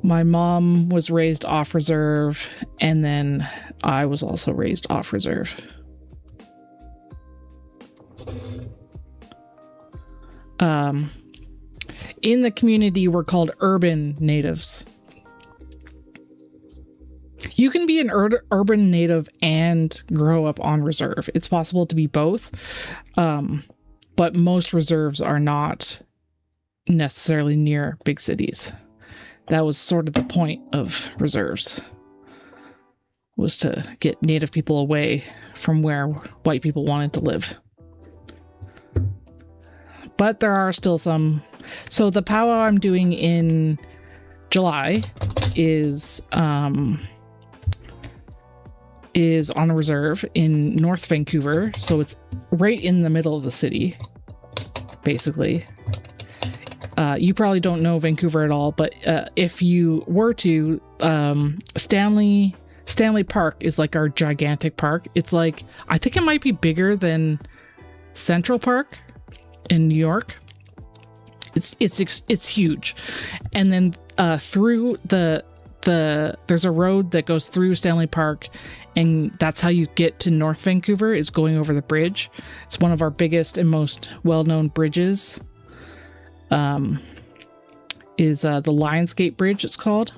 my mom was raised off reserve, and then I was also raised off reserve. In the community, we're called urban natives. You can be an urban native and grow up on reserve. It's possible to be both, but most reserves are not necessarily near big cities. That was sort of the point of reserves, was to get native people away from where white people wanted to live. But there are still some. So the powwow I'm doing in July is on a reserve in North Vancouver. So it's right in the middle of the city, basically. You probably don't know Vancouver at all, but if you were to, Stanley Park is like our gigantic park. It's like, I think it might be bigger than Central Park in New York. It's huge. And then through there's a road that goes through Stanley Park, and that's how you get to North Vancouver, is going over the bridge. It's one of our biggest and most well-known bridges. Is the Lionsgate Bridge, it's called.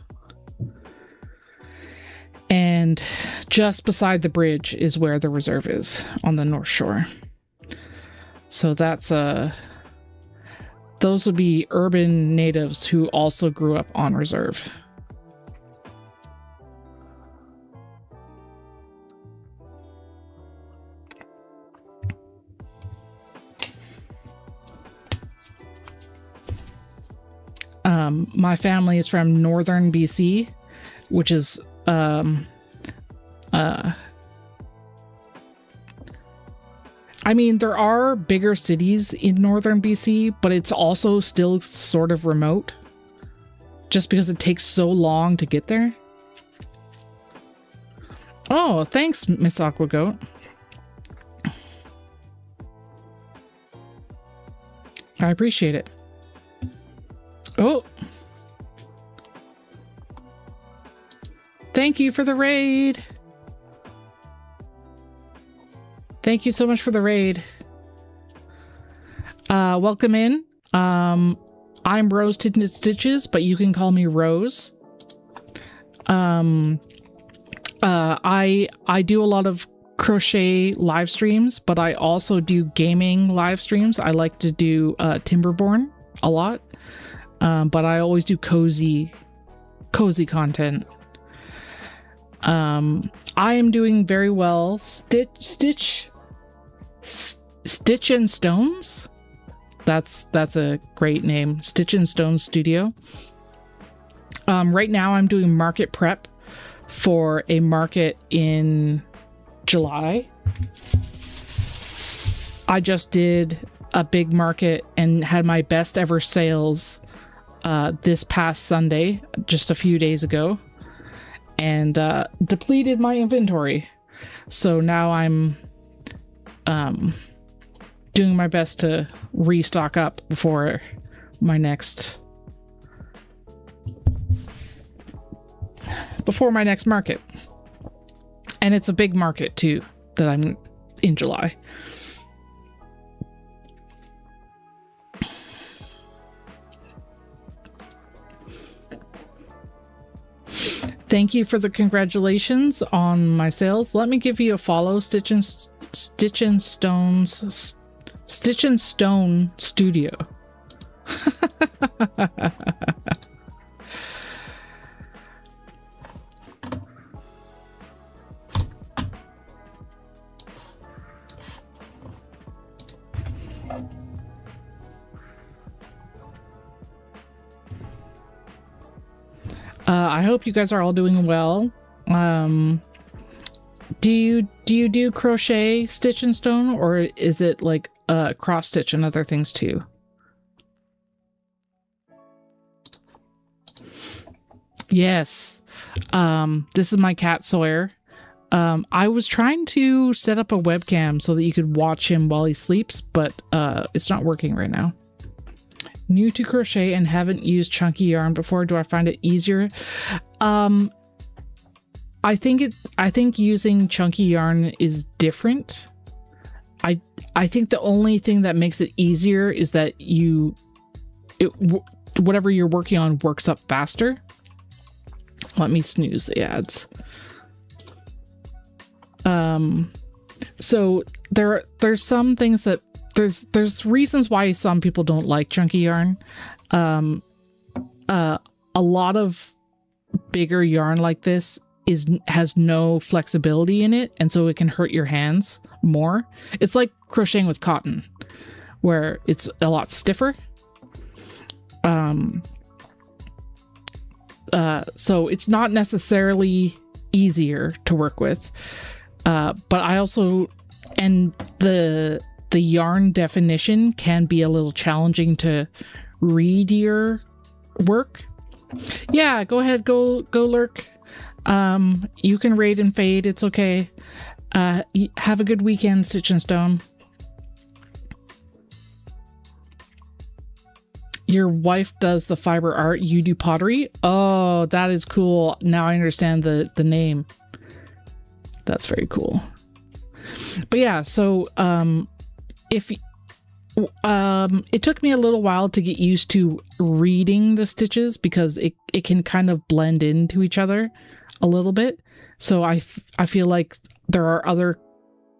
And just beside the bridge is where the reserve is, on the North Shore. So that's those would be urban natives who also grew up on reserve. My family is from northern BC, which is I mean, there are bigger cities in northern BC, but it's also still sort of remote just because it takes so long to get there. Oh, thanks, Miss Aqua Goat. I appreciate it. Oh. Thank you for the raid. Thank you so much for the raid. Welcome in. I'm Rose Tinted Stitches, but you can call me Rose. I do a lot of crochet live streams, but I also do gaming live streams. I like to do Timberborn a lot, but I always do cozy content. I am doing very well. Stitch and Stones. That's a great name. Stitch and Stones Studio. Right now I'm doing market prep for a market in July. I just did a big market and had my best ever sales this past Sunday, just a few days ago, and depleted my inventory. So now I'm doing my best to restock up before my next market. And it's a big market too that I'm in July. Thank you for the congratulations on my sales. Let me give you a follow, Stitch and Stone Studio. I hope you guys are all doing well. Do you do crochet, Stitch and Stone, or is it like cross stitch and other things too? Yes. This is my cat Sawyer. I was trying to set up a webcam so that you could watch him while he sleeps, but it's not working right now. New to crochet and haven't used chunky yarn before. Do I find it easier? I think using chunky yarn is different. I think the only thing that makes it easier is that whatever you're working on works up faster. Let me snooze the ads. So there's some things that there's reasons why some people don't like chunky yarn. A lot of bigger yarn like this has no flexibility in it, and so it can hurt your hands more. It's like crocheting with cotton, where it's a lot stiffer. So it's not necessarily easier to work with. But I also, and the yarn definition can be a little challenging to read your work. Yeah, go ahead, go lurk. You can raid and fade, it's okay. Have a good weekend, Stitch and Stone. Your wife does the fiber art, you do pottery? Oh, that is cool. Now I understand the name. That's very cool. But yeah, so it took me a little while to get used to reading the stitches because it can kind of blend into each other a little bit. So I feel like there are other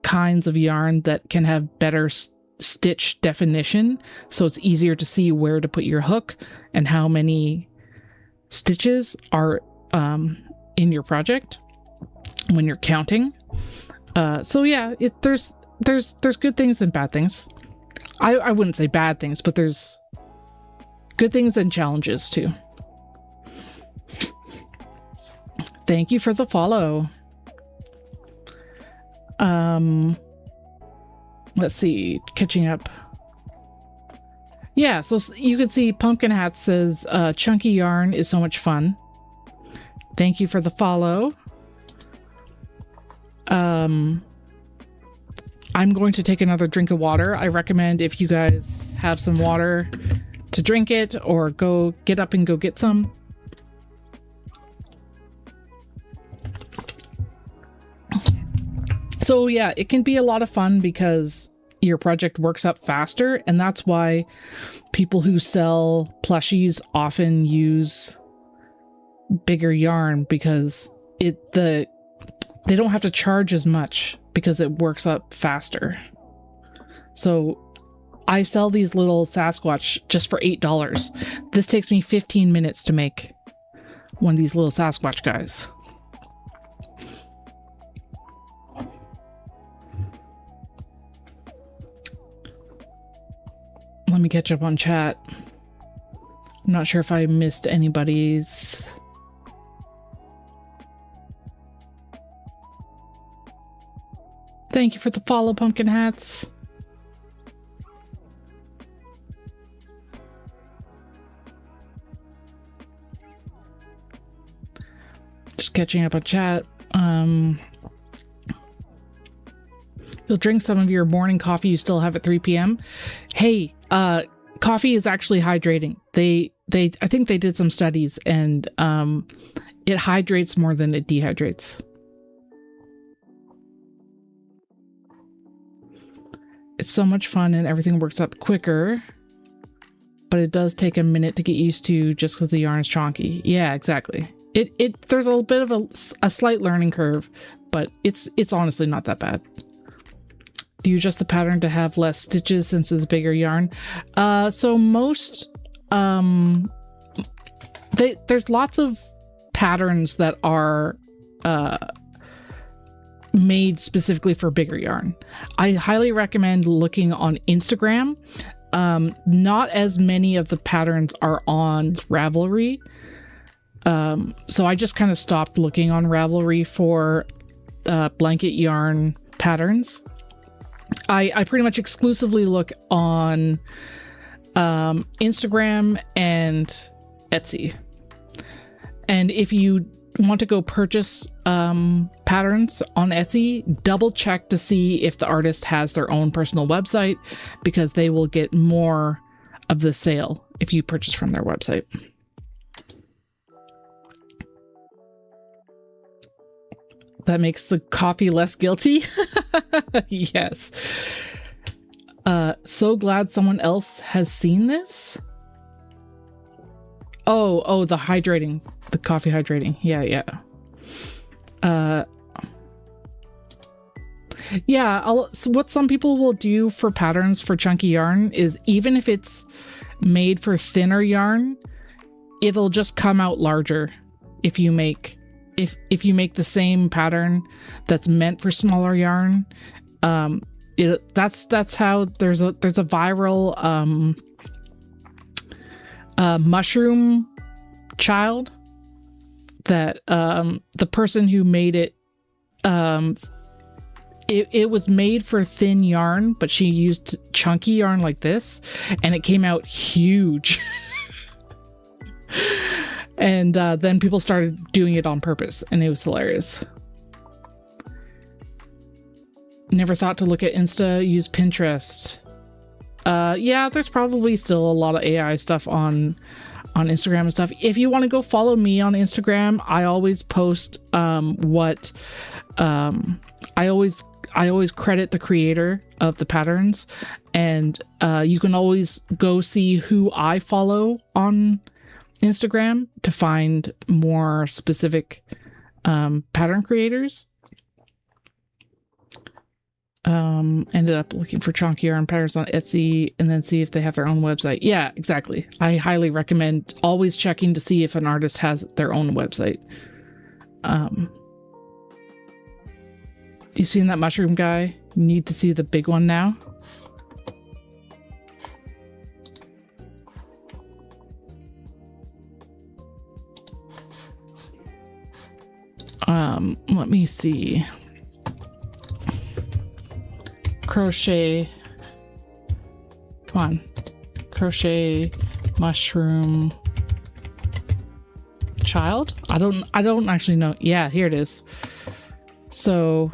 kinds of yarn that can have better stitch definition, so it's easier to see where to put your hook and how many stitches are in your project when you're counting. So yeah, there's good things and bad things. I wouldn't say bad things, but there's good things and challenges too. Thank you for the follow. Let's see, catching up. Yeah, so you can see Pumpkin Hat says, chunky yarn is so much fun. Thank you for the follow. I'm going to take another drink of water. I recommend if you guys have some water to drink it or go get up and go get some. So yeah, it can be a lot of fun because your project works up faster, and that's why people who sell plushies often use bigger yarn, because they don't have to charge as much because it works up faster. So I sell these little Sasquatch just for $8. This takes me 15 minutes to make one of these little Sasquatch guys. Let me catch up on chat. I'm not sure if I missed anybody's. Thank you for the follow, Pumpkin Hats. Just catching up on chat. You'll drink some of your morning coffee you still have at 3 p.m. Hey, coffee is actually hydrating. I think they did some studies, and it hydrates more than it dehydrates. It's so much fun and everything works up quicker, but it does take a minute to get used to just because the yarn is chonky. Yeah, exactly. There's a bit of a slight learning curve, but it's honestly not that bad. Do you adjust the pattern to have less stitches since it's bigger yarn? So most, there's lots of patterns that are made specifically for bigger yarn. I highly recommend looking on Instagram. Not as many of the patterns are on Ravelry. So I just kind of stopped looking on Ravelry for blanket yarn patterns. I pretty much exclusively look on Instagram and Etsy. And if you want to go purchase patterns on Etsy, double check to see if the artist has their own personal website, because they will get more of the sale if you purchase from their website. That makes the coffee less guilty. Yes. So glad someone else has seen this. Oh, the hydrating, the coffee hydrating. Yeah. So what some people will do for patterns for chunky yarn is, even if it's made for thinner yarn, it'll just come out larger if you make the same pattern that's meant for smaller yarn. That's how there's a viral mushroom child that the person who made it, it was made for thin yarn, but she used chunky yarn like this, and it came out huge. And then people started doing it on purpose, and it was hilarious. Never thought to look at Insta, use Pinterest. Yeah, there's probably still a lot of AI stuff on Instagram and stuff. If you want to go follow me on Instagram, I always post I always credit the creator of the patterns, and you can always go see who I follow on Instagram to find more specific pattern creators. Ended up looking for chunky yarn patterns on Etsy and then see if they have their own website. Yeah, exactly. I highly recommend always checking to see if an artist has their own website. You seen that mushroom guy? You need to see the big one now. Let me see. Crochet. Come on. Crochet mushroom child? I don't actually know. Yeah, here it is. So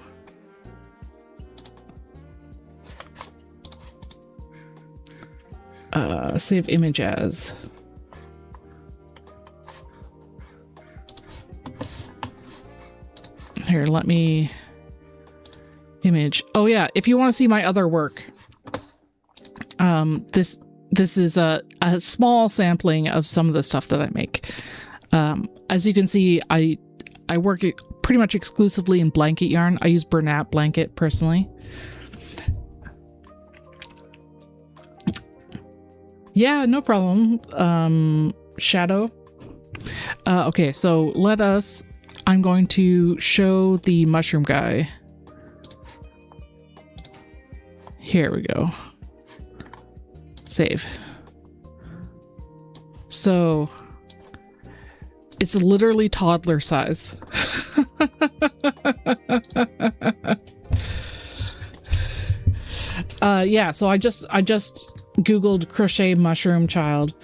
save image as. Here, let me image. Oh yeah, if you want to see my other work, this is a small sampling of some of the stuff that I make. As you can see, I work pretty much exclusively in blanket yarn. I use Bernat blanket personally. Yeah, no problem. Shadow. Okay, so I'm going to show the mushroom guy. Here we go. Save. So it's literally toddler size. Yeah, so I just Googled crochet mushroom child.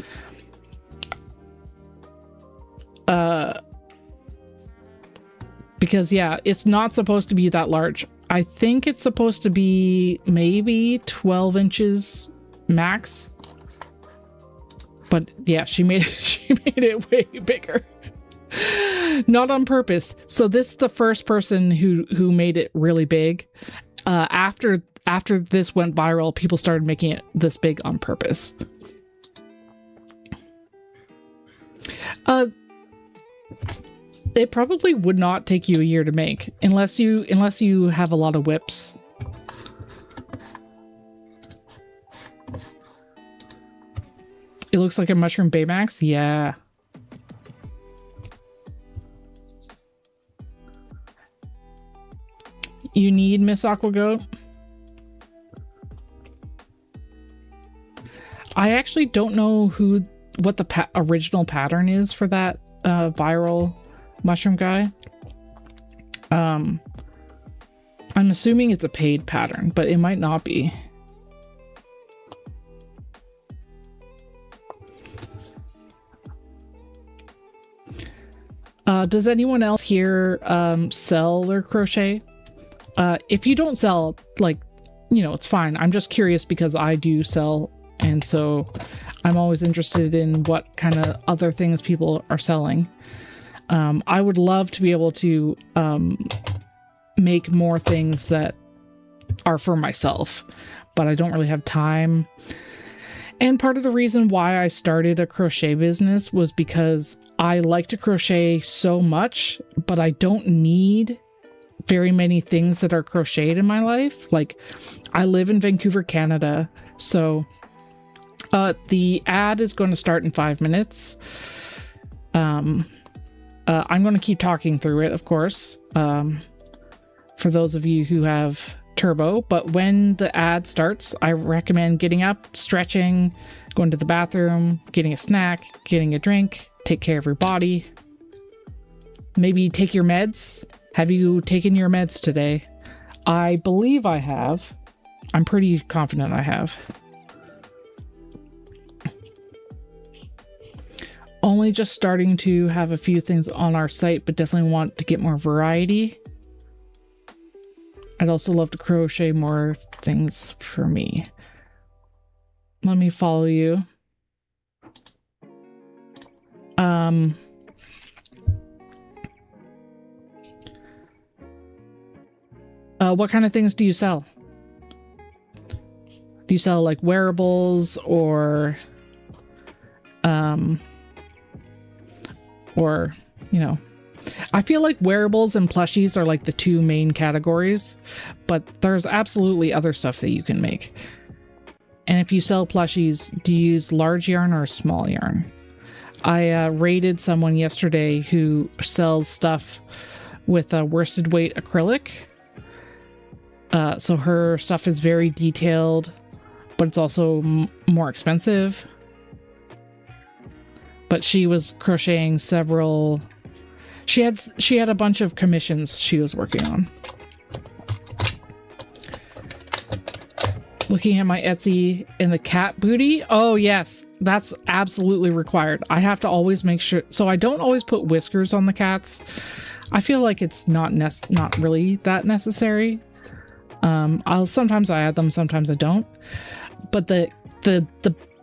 Because yeah, it's not supposed to be that large. I think it's supposed to be maybe 12 inches max. But yeah, she made it way bigger. Not on purpose. So this is the first person who made it really big. After this went viral, people started making it this big on purpose. It probably would not take you a year to make unless you have a lot of whips. It looks like a mushroom Baymax. Yeah. You need Miss Aqua Goat. I actually don't know what the original pattern is for that viral mushroom guy. I'm assuming it's a paid pattern, but it might not be. Does anyone else here sell their crochet? If you don't sell, like, you know, it's fine. I'm just curious because I do sell, and so I'm always interested in what kind of other things people are selling. I would love to be able to make more things that are for myself, but I don't really have time. And part of the reason why I started a crochet business was because I like to crochet so much, but I don't need very many things that are crocheted in my life. Like, I live in Vancouver, Canada, so the ad is going to start in 5 minutes. I'm going to keep talking through it, of course, for those of you who have Turbo, but when the ad starts, I recommend getting up, stretching, going to the bathroom, getting a snack, getting a drink, take care of your body. Maybe take your meds. Have you taken your meds today? I believe I have. I'm pretty confident I have. Only just starting to have a few things on our site, but definitely want to get more variety. I'd also love to crochet more things for me. Let me follow you. What kind of things do you sell? Do you sell like wearables or you know, I feel like wearables and plushies are like the two main categories, but there's absolutely other stuff that you can make. And if you sell plushies, do you use large yarn or small yarn? I raided someone yesterday who sells stuff with a worsted weight acrylic. So her stuff is very detailed, but it's also more expensive. But she was crocheting several She had a bunch of commissions she was working on. Looking at my Etsy and the cat booty. Oh yes, that's absolutely required. I have to always make sure. So I don't always put whiskers on the cats. I feel like it's not really that necessary. Sometimes I add them, sometimes I don't. But the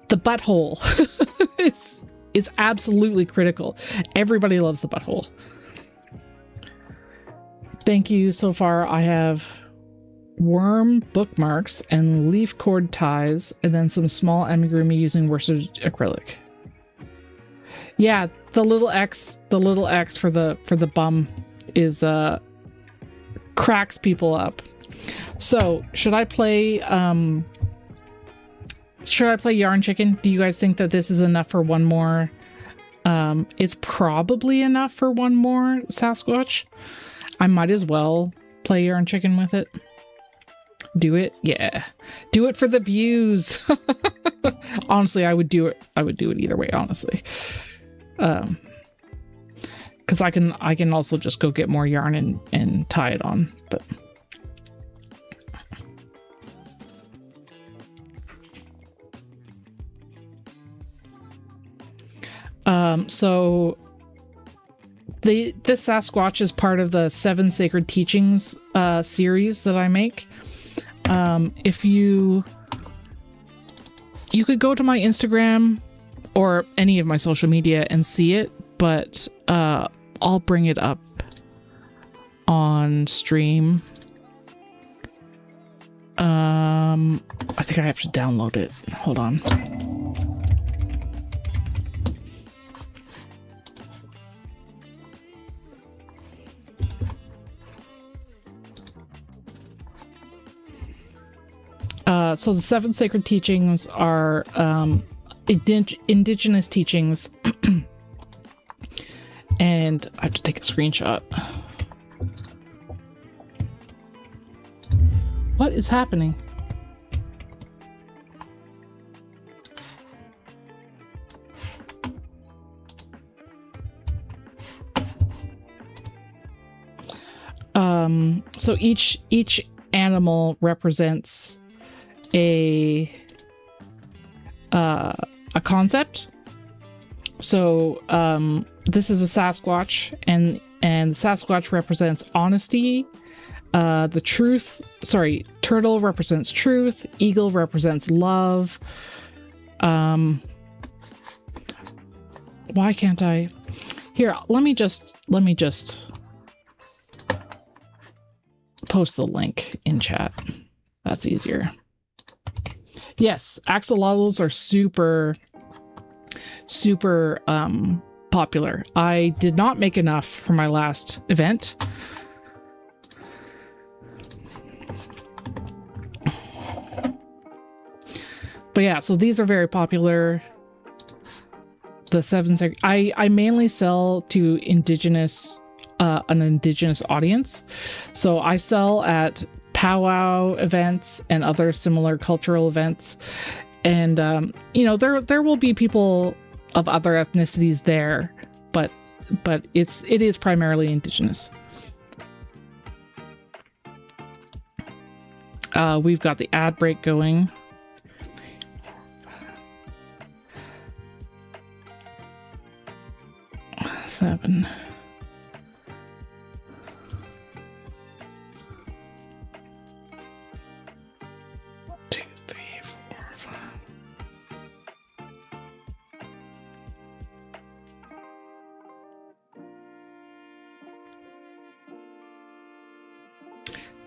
butthole is absolutely critical. Everybody loves the butthole. Thank you. So far I have worm bookmarks and leaf cord ties, and then some small amigurumi using worsted acrylic. Yeah, the little X for the bum is cracks people up. So should I play Yarn Chicken? Do you guys think that this is enough for one more? It's probably enough for one more Sasquatch. I might as well play Yarn Chicken with it. Do it? Yeah. Do it for the views. Honestly, I would do it. I would do it either way, honestly. Because I can also just go get more yarn and tie it on. But so this Sasquatch is part of the 7 Sacred Teachings series that I make. If you could go to my Instagram or any of my social media and see it, but I'll bring it up on stream. I think I have to download it. Hold on. So the 7 Sacred Teachings are indigenous teachings, and I have to take a screenshot. What is happening? So each animal represents a concept. So this is a Sasquatch, and the Sasquatch represents honesty. The truth, sorry, turtle represents truth. Eagle represents love. Why can't I? Here, let me just post the link in chat. That's easier. Yes, axolotls are super popular. I did not make enough for my last event. But yeah, so these are very popular. The 7 Sacred. I mainly sell to an indigenous audience. So I sell at powwow events and other similar cultural events, and you know, there will be people of other ethnicities there, but it is primarily indigenous. We've got the ad break going. Seven. 2, 3, 4, 5.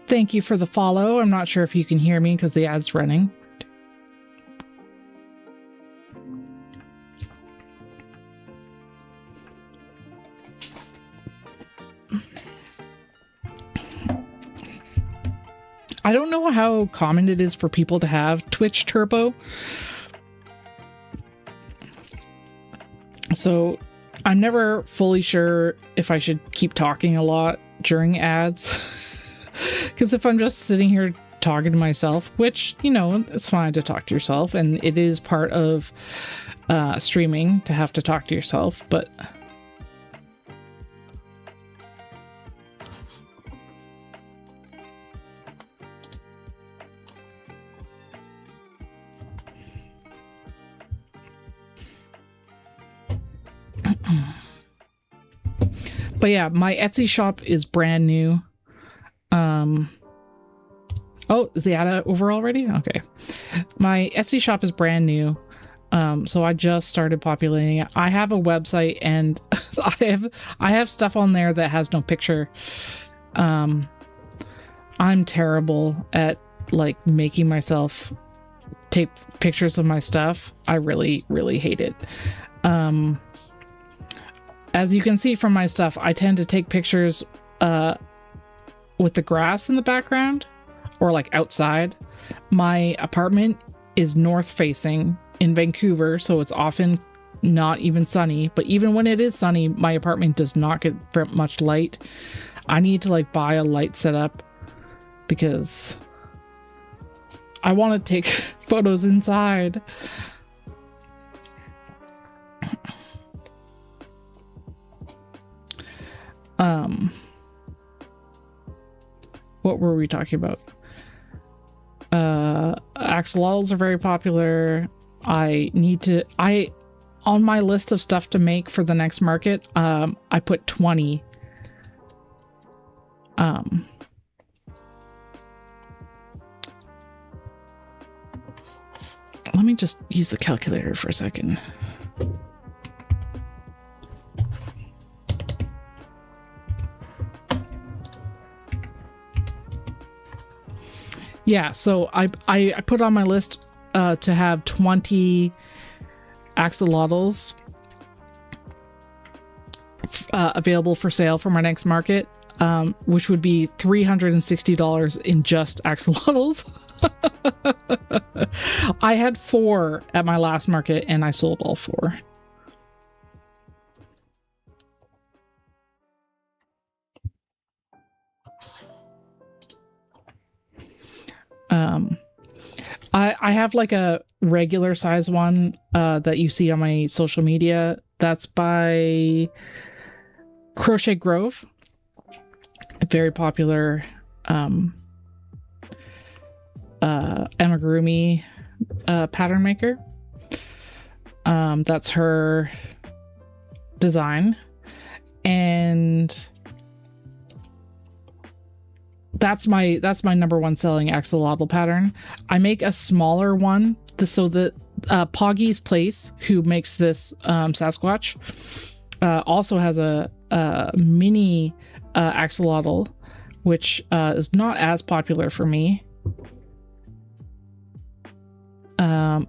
Thank you for the follow. I'm not sure if you can hear me because the ad's running. I don't know how common it is for people to have Twitch Turbo. So I'm never fully sure if I should keep talking a lot during ads. Because if I'm just sitting here talking to myself, which, you know, it's fine to talk to yourself, and it is part of streaming to have to talk to yourself, but But yeah, my Etsy shop is brand new. Oh, is the ad over already? Okay. My Etsy shop is brand new. So I just started populating it. I have a website and I have stuff on there that has no picture. I'm terrible at like making myself take pictures of my stuff. I really, really hate it. As you can see from my stuff, I tend to take pictures with the grass in the background or like outside. My apartment is north facing in Vancouver, so it's often not even sunny. But even when it is sunny, my apartment does not get very much light. I need to like buy a light setup because I want to take photos inside. What were we talking about? Axolotls are very popular. On my list of stuff to make for the next market, I put 20. Let me just use the calculator for a second. Yeah, so I put on my list to have 20 axolotls available for sale for my next market, which would be $360 in just axolotls. I had 4 at my last market and I sold all 4. I have like a regular size one that you see on my social media. That's by Crochet Grove, a very popular amigurumi pattern maker. That's her design, and that's my number one selling axolotl pattern. I make a smaller one, so that Poggy's Place, who makes this Sasquatch, also has a mini axolotl, which is not as popular for me.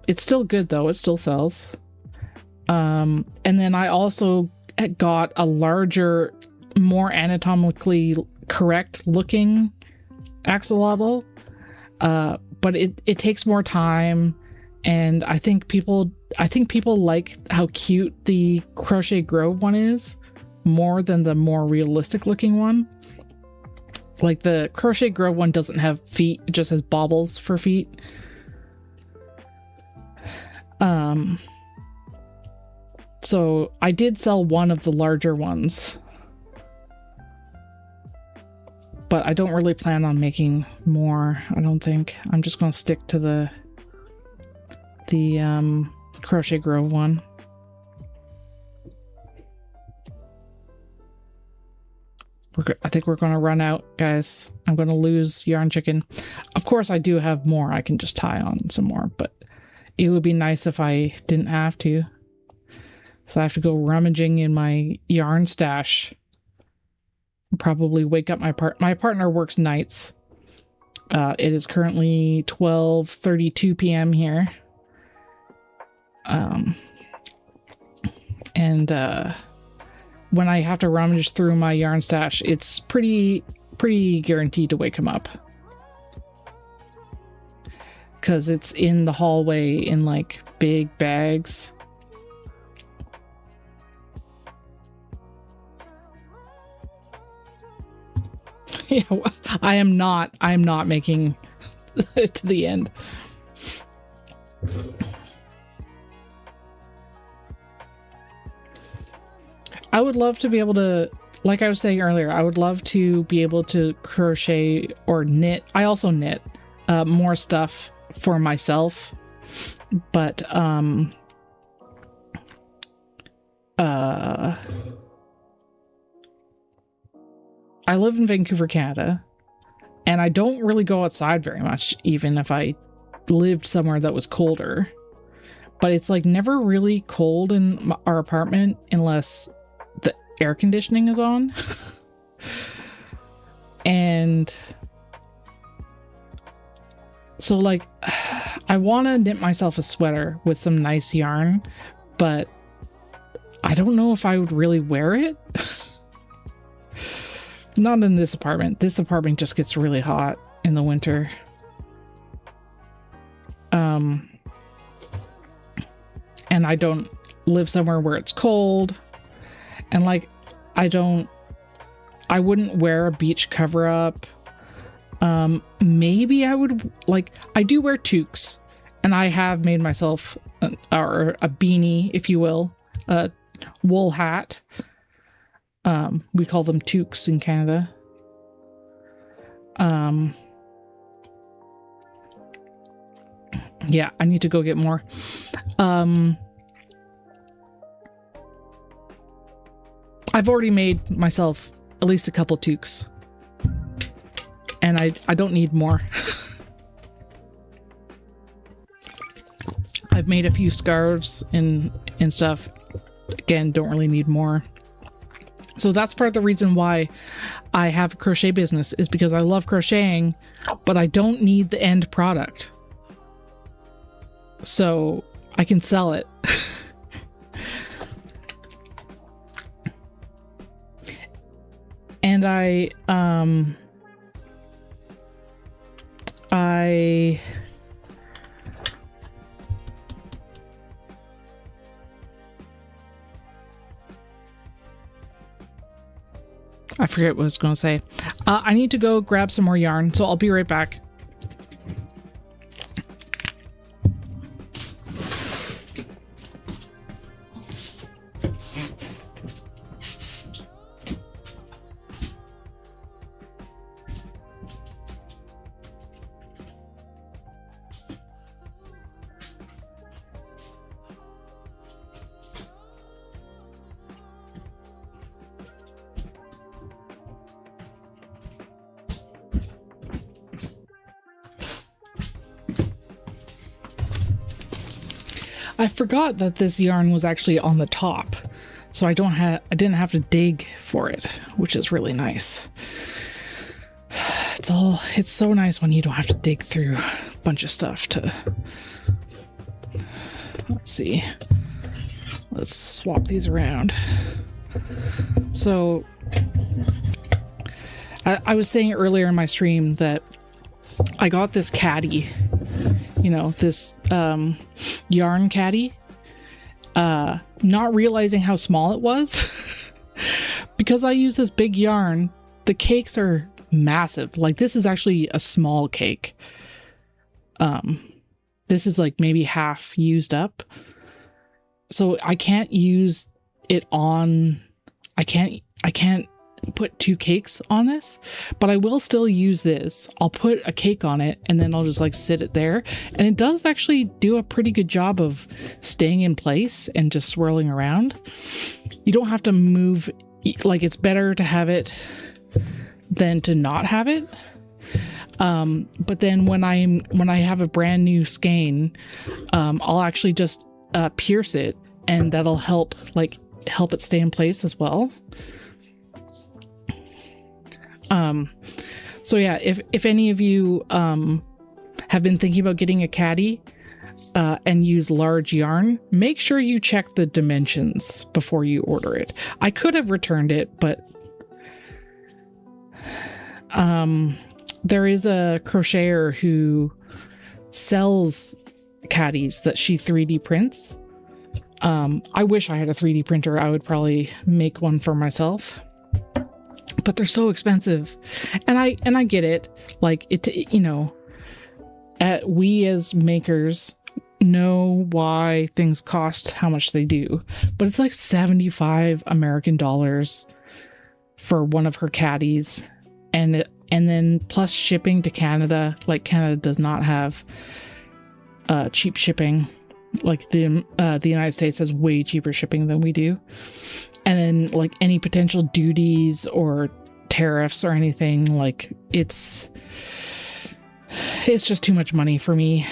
It's still good though, it still sells. And then I also got a larger, more anatomically correct looking axolotl, but it takes more time, and I think people like how cute the Crochet Grove one is more than the more realistic looking one. Like the Crochet Grove one doesn't have feet, it just has baubles for feet. So I did sell one of the larger ones, but I don't really plan on making more. I don't think. I'm just going to stick to the Crochet Grove one. I think we're going to run out, guys. I'm going to lose yarn chicken. Of course, I do have more. I can just tie on some more, but it would be nice if I didn't have to. So I have to go rummaging in my yarn stash. Probably wake up my partner works nights. It is currently 12:32 p.m. here. When I have to rummage through my yarn stash, it's pretty guaranteed to wake him up. Because it's in the hallway in like big bags. Yeah, I am not making it to the end. I would love to be able to, like I was saying earlier, I would love to be able to crochet or knit. I also knit more stuff for myself, but I live in Vancouver, Canada, and I don't really go outside very much, even if I lived somewhere that was colder. But it's like never really cold in our apartment unless the air conditioning is on. And so like I want to knit myself a sweater with some nice yarn, but I don't know if I would really wear it. Not in this apartment. This apartment just gets really hot in the winter. And I don't live somewhere where it's cold. And like, I wouldn't wear a beach cover up. Maybe I would, like, I do wear toques, and I have made myself a beanie, if you will, a wool hat. We call them toques in Canada. Yeah, I need to go get more. I've already made myself at least a couple toques, and I don't need more. I've made a few scarves and stuff. Again, don't really need more. So that's part of the reason why I have a crochet business, is because I love crocheting, but I don't need the end product. So I can sell it. And I forget what I was going to say. I need to go grab some more yarn, so I'll be right back. I forgot that this yarn was actually on the top, so I didn't have to dig for it, which is really nice. It's so nice when you don't have to dig through a bunch of stuff to. Let's see. Let's swap these around. So I was saying earlier in my stream that I got this caddy, this yarn caddy, not realizing how small it was. Because I use this big yarn, the cakes are massive. Like, this is actually a small cake. This is like maybe half used up. So I can't use it on, I can't put 2 cakes on this, but I will still use this. I'll put a cake on it, and then I'll just like sit it there, and it does actually do a pretty good job of staying in place and just swirling around. You don't have to move. Like, it's better to have it than to not have it. But then when I have a brand new skein, I'll actually just pierce it, and that'll help it stay in place as well. So yeah, if any of you have been thinking about getting a caddy and use large yarn, make sure you check the dimensions before you order it. I could have returned it, but there is a crocheter who sells caddies that she 3D prints. I wish I had a 3D printer. I would probably make one for myself. But they're so expensive, and I get it. Like, we as makers know why things cost how much they do, but it's like 75 American dollars for one of her caddies, and then plus shipping to Canada. Like, Canada does not have cheap shipping. Like the United States has way cheaper shipping than we do. And then like any potential duties or tariffs or anything, like it's just too much money for me,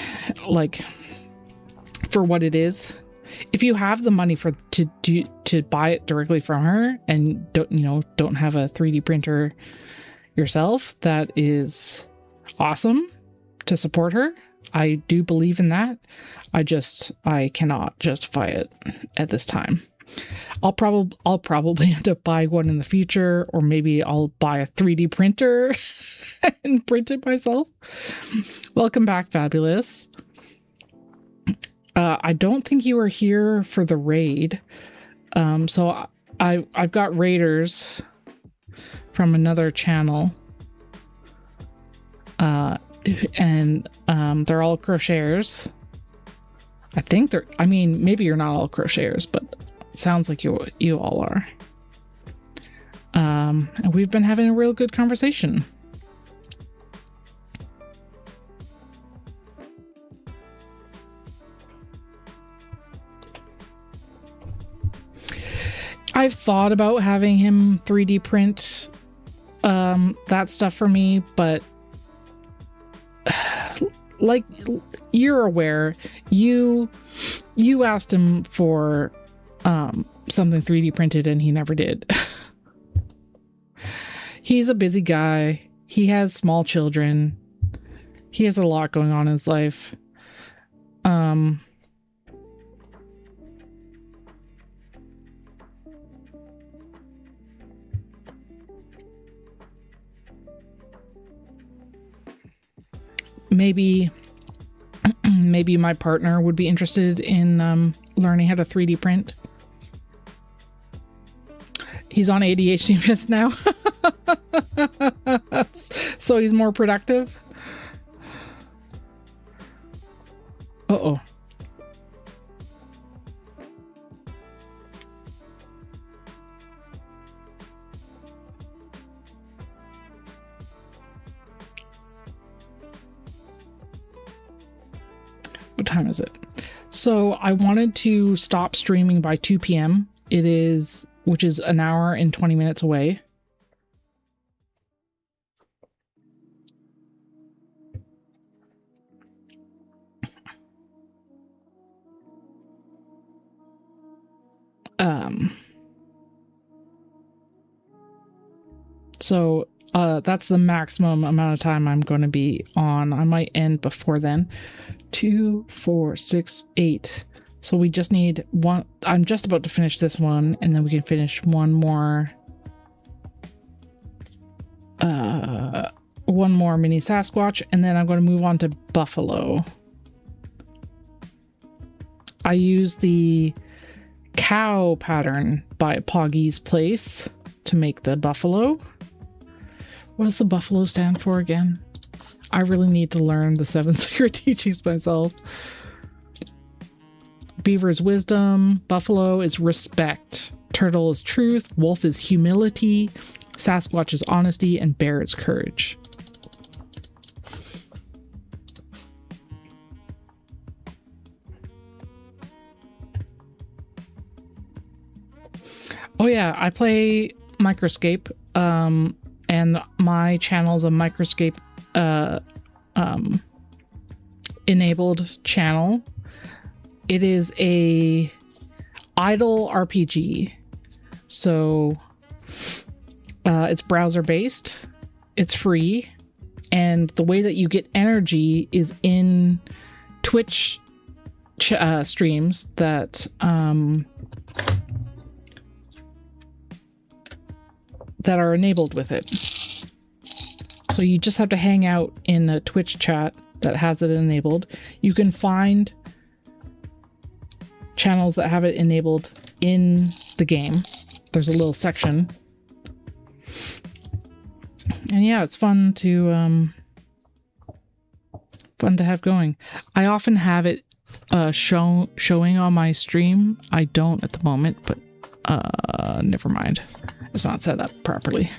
like for what it is. If you have the money to buy it directly from her and don't have a 3D printer yourself, that is awesome to support her. I do believe in that. I cannot justify it at this time. I'll probably end up buying one in the future, or maybe I'll buy a 3D printer and print it myself. Welcome back, Fabulous. I don't think you were here for the raid. So I've got raiders from another channel. And they're all crocheters. I think maybe you're not all crocheters, but it sounds like you all are. And we've been having a real good conversation. I've thought about having him 3D print that stuff for me, but like you're aware, you asked him for something 3D printed and he never did. He's a busy guy. He has small children. He has a lot going on in his life. Maybe my partner would be interested in learning how to 3D print. He's on ADHD meds now. So he's more productive. Uh-oh. What time is it? So I wanted to stop streaming by 2 p.m. Which is an hour and 20 minutes away. So that's the maximum amount of time I'm going to be on. I might end before then. 2, 4, 6, 8. So we just need one. I'm just about to finish this one, and then we can finish one more mini Sasquatch, and then I'm going to move on to Buffalo. I use the cow pattern by Poggy's Place to make the buffalo. What does the buffalo stand for again? I really need to learn the 7 secret teachings myself. Beaver is wisdom. Buffalo is respect. Turtle is truth. Wolf is humility. Sasquatch is honesty. And bear is courage. Oh yeah, I play Microscape. And my channel is a Microscape enabled channel. It is a idle RPG. So it's browser based. It's free. And the way that you get energy is in Twitch streams that are enabled with it. So you just have to hang out in a Twitch chat that has it enabled. You can find channels that have it enabled in the game. There's a little section. And yeah, it's fun to have going. I often have it showing on my stream. I don't at the moment, but never mind. It's not set up properly.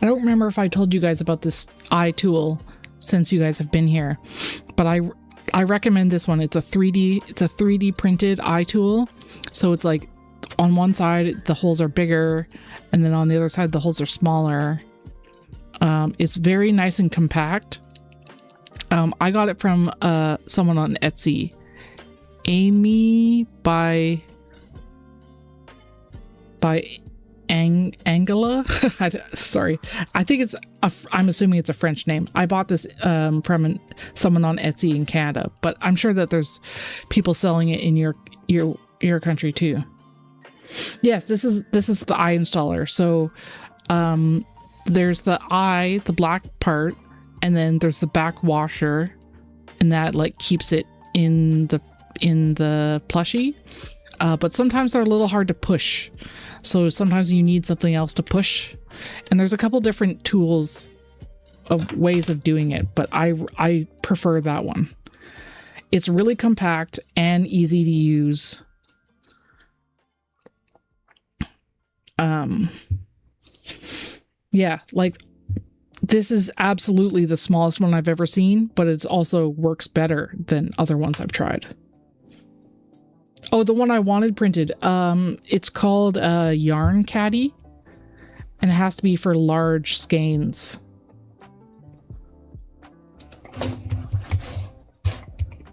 I don't remember if I told you guys about this eye tool since you guys have been here, but I recommend this one. It's a 3D printed eye tool. So it's like on one side the holes are bigger, and then on the other side the holes are smaller. It's very nice and compact. I got it from someone on Etsy, Amy by Angela. Sorry, I think I'm assuming it's a French name. I bought this from someone on Etsy in Canada, but I'm sure that there's people selling it in your country too. Yes, this is the eye installer. So there's the eye, the black part, and then there's the back washer, and that like keeps it in the plushie. But sometimes they're a little hard to push. So sometimes you need something else to push. And there's a couple different tools of ways of doing it, but I prefer that one. It's really compact and easy to use. Yeah, like this is absolutely the smallest one I've ever seen, but it also works better than other ones I've tried. Oh, the one I wanted printed, it's called a yarn caddy, and it has to be for large skeins.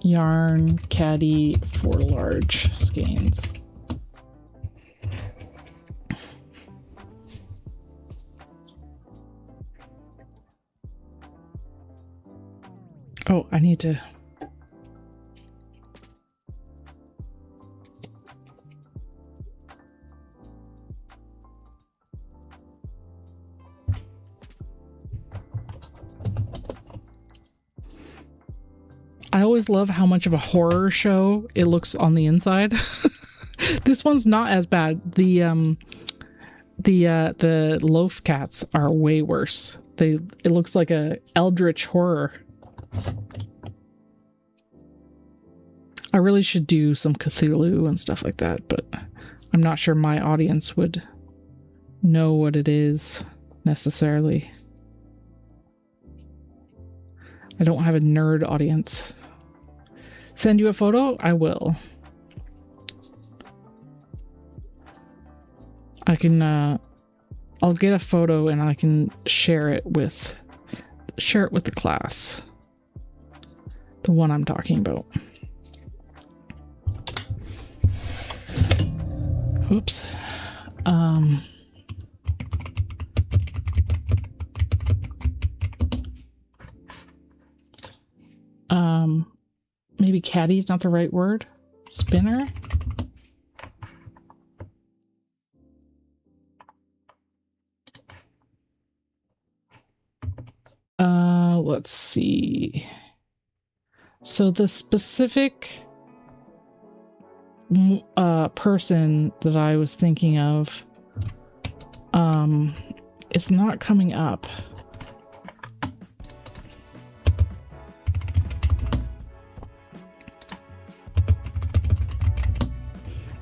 Yarn caddy for large skeins. Oh, I need to... I always love how much of a horror show it looks on the inside. This one's not as bad. The loaf cats are way worse. It looks like a eldritch horror. I really should do some Cthulhu and stuff like that, but I'm not sure my audience would know what it is necessarily. I don't have a nerd audience. Send you a photo? I will. I can I'll get a photo and I can share it with the class. The one I'm talking about. Oops. Maybe caddy is not the right word. Spinner? Let's see. So the specific person that I was thinking of, it's not coming up.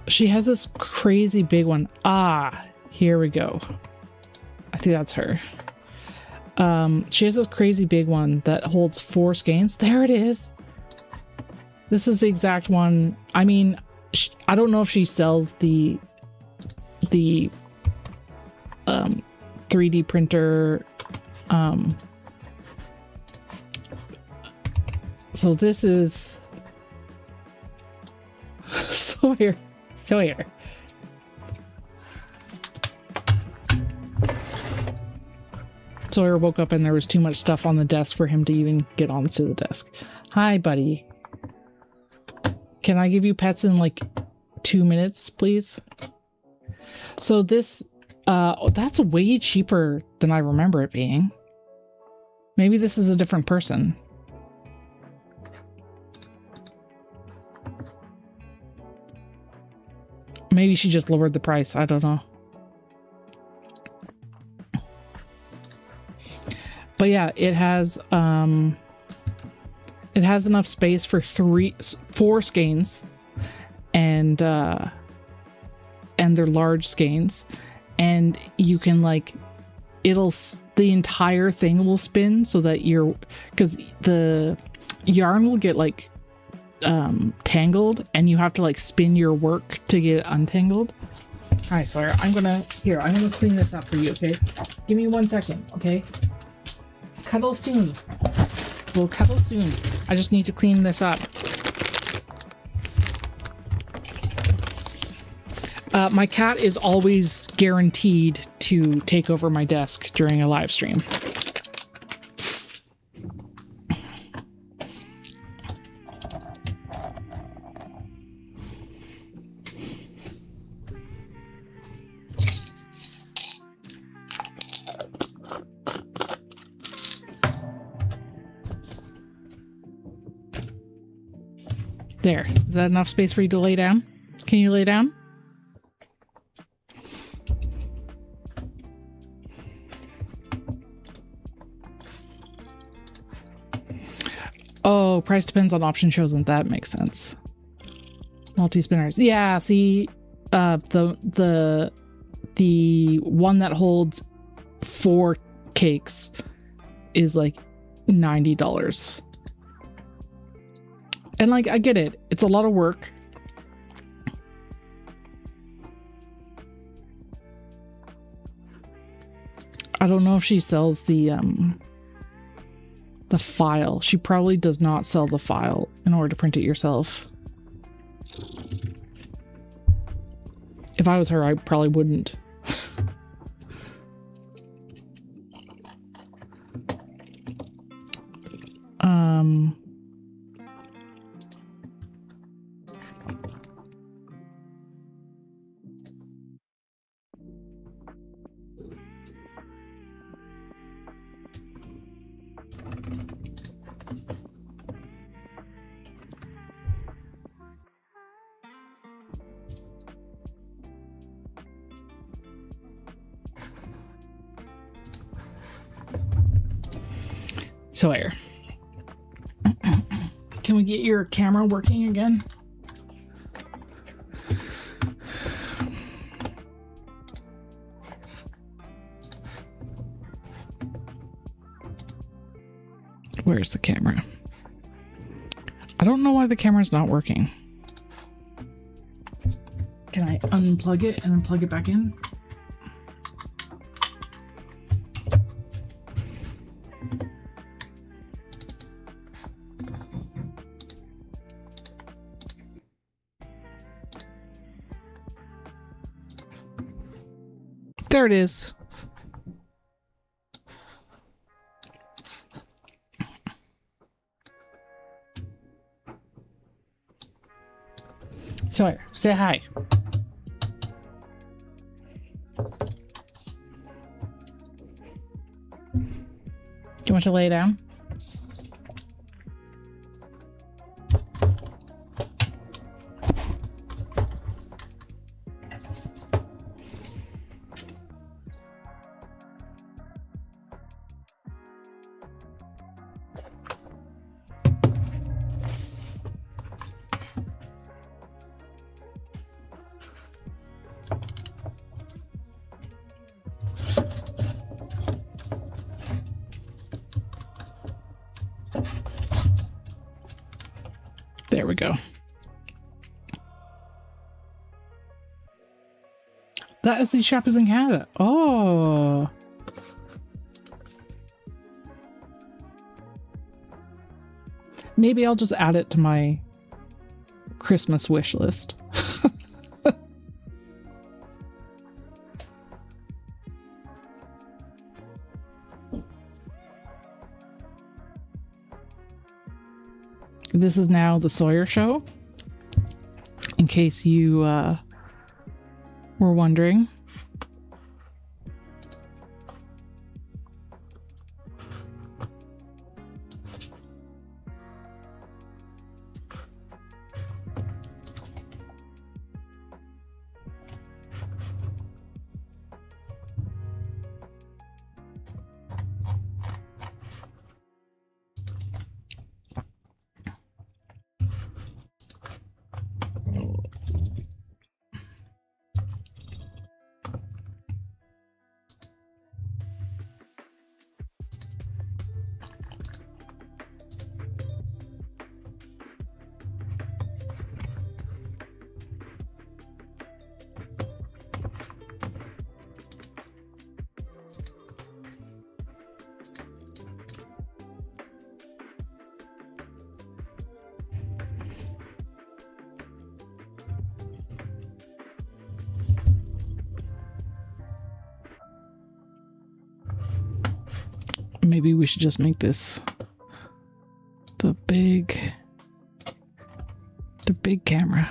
She has this crazy big one. Ah, here we go. I think that's her. She has this crazy big one that holds 4 skeins. There it is. This is the exact one. I mean, I don't know if she sells the 3D printer. So this is Sawyer. Sawyer woke up and there was too much stuff on the desk for him to even get onto the desk. Hi, buddy. Can I give you pets in like 2 minutes, please? So this, that's way cheaper than I remember it being. Maybe this is a different person. Maybe she just lowered the price. I don't know. But yeah, it has enough space for 4 skeins, and they're large skeins, and you can like, the entire thing will spin so that because the yarn will get like tangled and you have to like spin your work to get it untangled. All right, Sawyer, I'm gonna clean this up for you, okay? Give me 1 second, okay? Cuddle soon. We'll cuddle soon. I just need to clean this up. My cat is always guaranteed to take over my desk during a live stream. There. Is that enough space for you to lay down? Can you lay down? Oh, price depends on option chosen. That makes sense. Multi-spinners. Yeah, see, the one that holds 4 cakes is like $90. And like, I get it. It's a lot of work. I don't know if she sells the file. She probably does not sell the file in order to print it yourself. If I was her, I probably wouldn't. Sawyer, can we get your camera working again? Where's the camera? I don't know why the camera's not working. Can I unplug it and then plug it back in? There it is. Sawyer, say hi. Do you want to lay down? There we go. That is the shop is in Canada. Oh. Maybe I'll just add it to my Christmas wish list. This is now the Sawyer Show, in case you were wondering. Maybe we should just make this the big camera.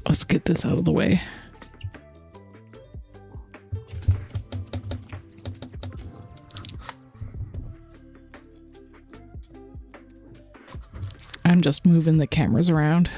Let's get this out of the way. I'm just moving the cameras around.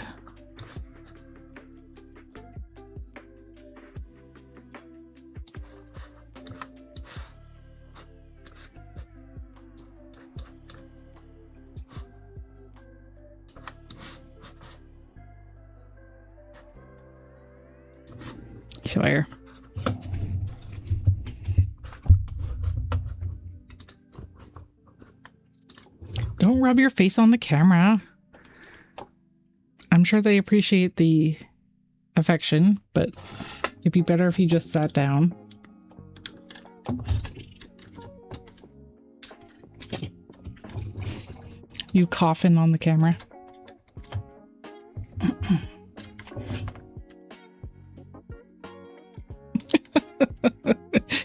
Sawyer. Don't rub your face on the camera. I'm sure they appreciate the affection, but it'd be better if you just sat down. You coughing on the camera.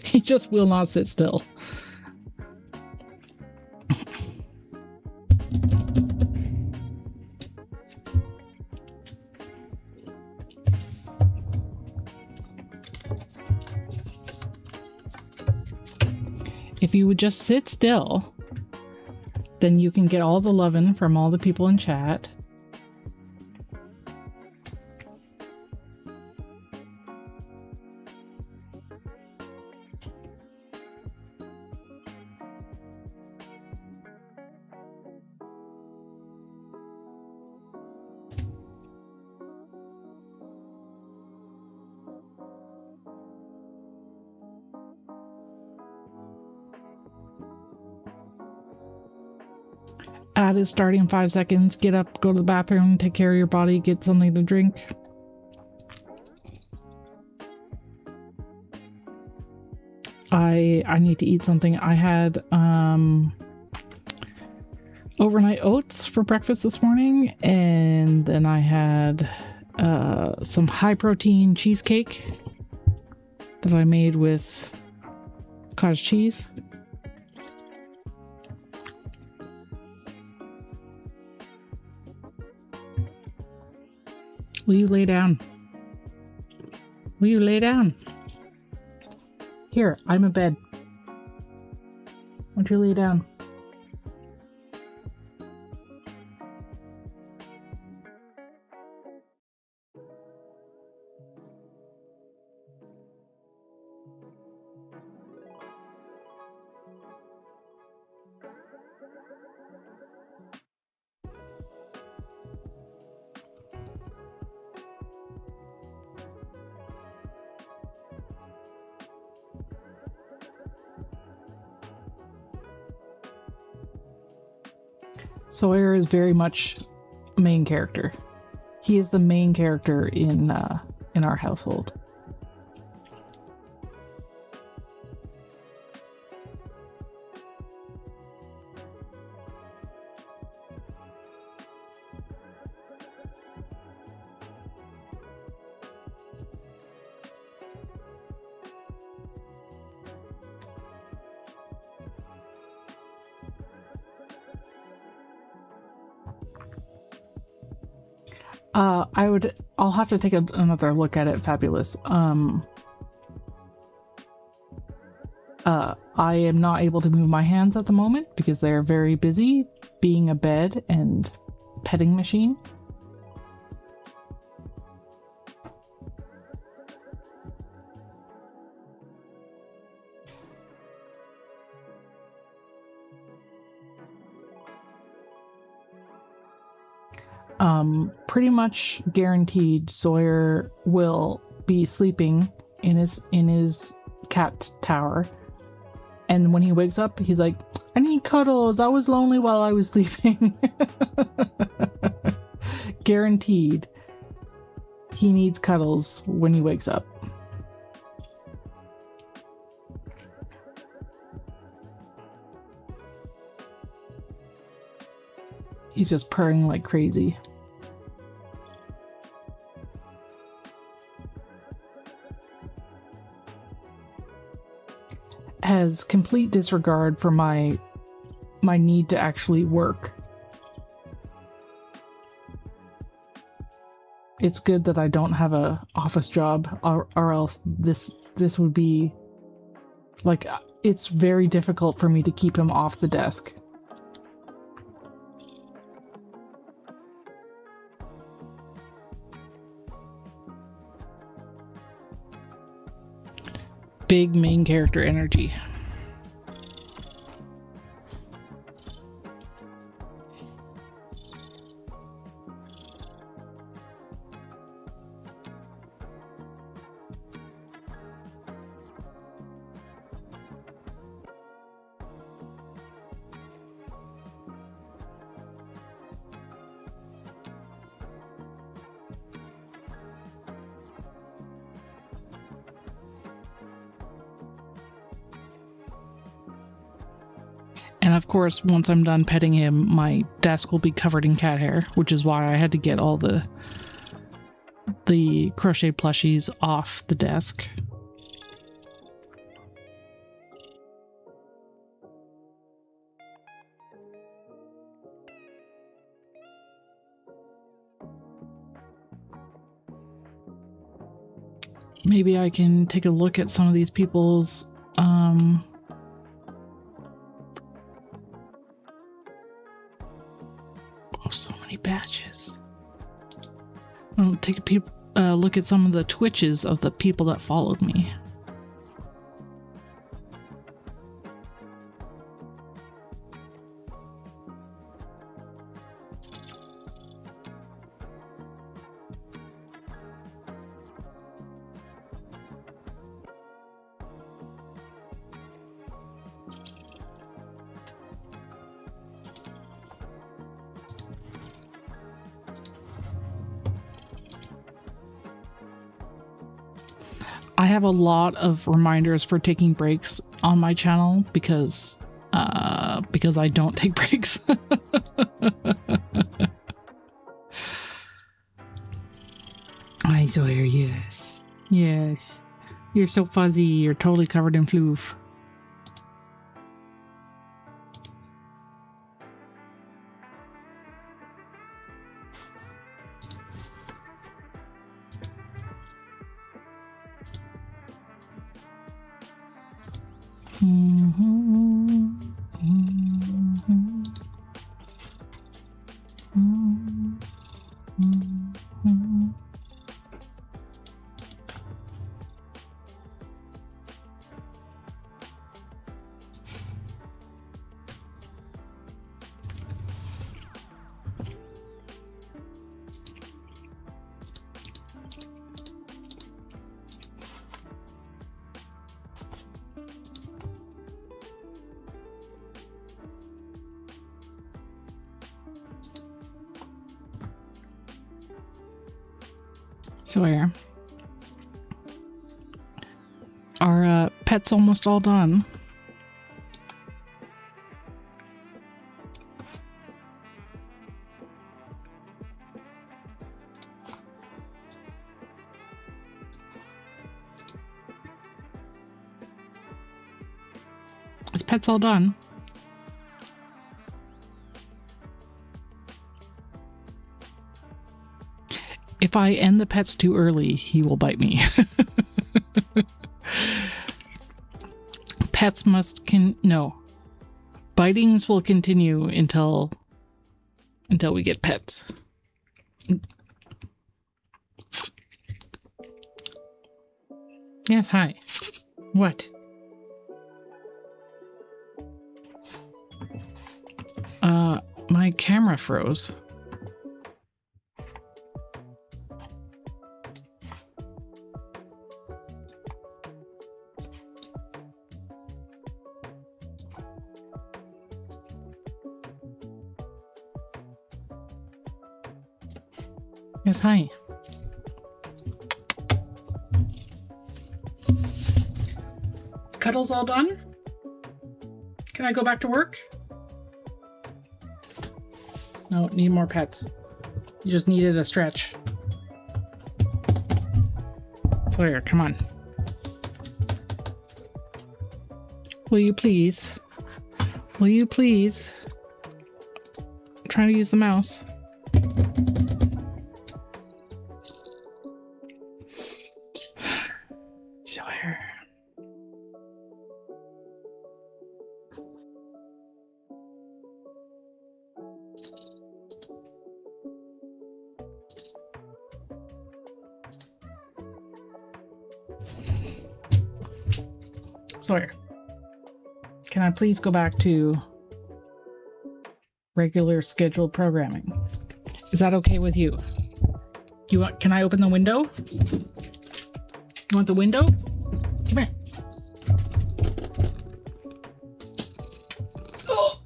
He just will not sit still. If you would just sit still, then you can get all the lovin' from all the people in chat. Ad is starting in 5 seconds. Get up, go to the bathroom, take care of your body, get something to drink. I need to eat something. I had overnight oats for breakfast this morning, and then I had some high protein cheesecake that I made with cottage cheese. Will you lay down? Will you lay down? Here, I'm in bed. Won't you lay down? Sawyer is very much main character. He is the main character in our household. I'll have to take another look at it, Fabulous. I am not able to move my hands at the moment because they're very busy being a bed and petting machine. Pretty much guaranteed Sawyer will be sleeping in his cat tower, and when he wakes up he's like, I need cuddles, I was lonely while I was sleeping. Guaranteed he needs cuddles when he wakes up. He's just purring like crazy. has complete disregard for my need to actually work. It's good that I don't have a office job, or else this would be like, it's very difficult for me to keep him off the desk. Big main character energy. And of course, once I'm done petting him, my desk will be covered in cat hair, which is why I had to get all the crochet plushies off the desk. Maybe I can take a look at some of these people's so many badges. I'll take a look at some of the Twitches of the people that followed me. I have a lot of reminders for taking breaks on my channel because I don't take breaks. I swear, yes. Yes. You're so fuzzy, you're totally covered in floof. So here. Our pet's almost all done. His pet's all done. If I end the pets too early, he will bite me. Pets must no. Bitings will continue until we get pets. Yes, hi. What? My camera froze. Yes, hi. Cuddle's all done? Can I go back to work? No, need more pets. You just needed a stretch. Sawyer, come on. Will you please? Will you please? I'm trying to use the mouse. Sawyer. Sawyer, can I please go back to regular scheduled programming? Is that okay with you? Can I open the window? You want the window? Come here. Oh.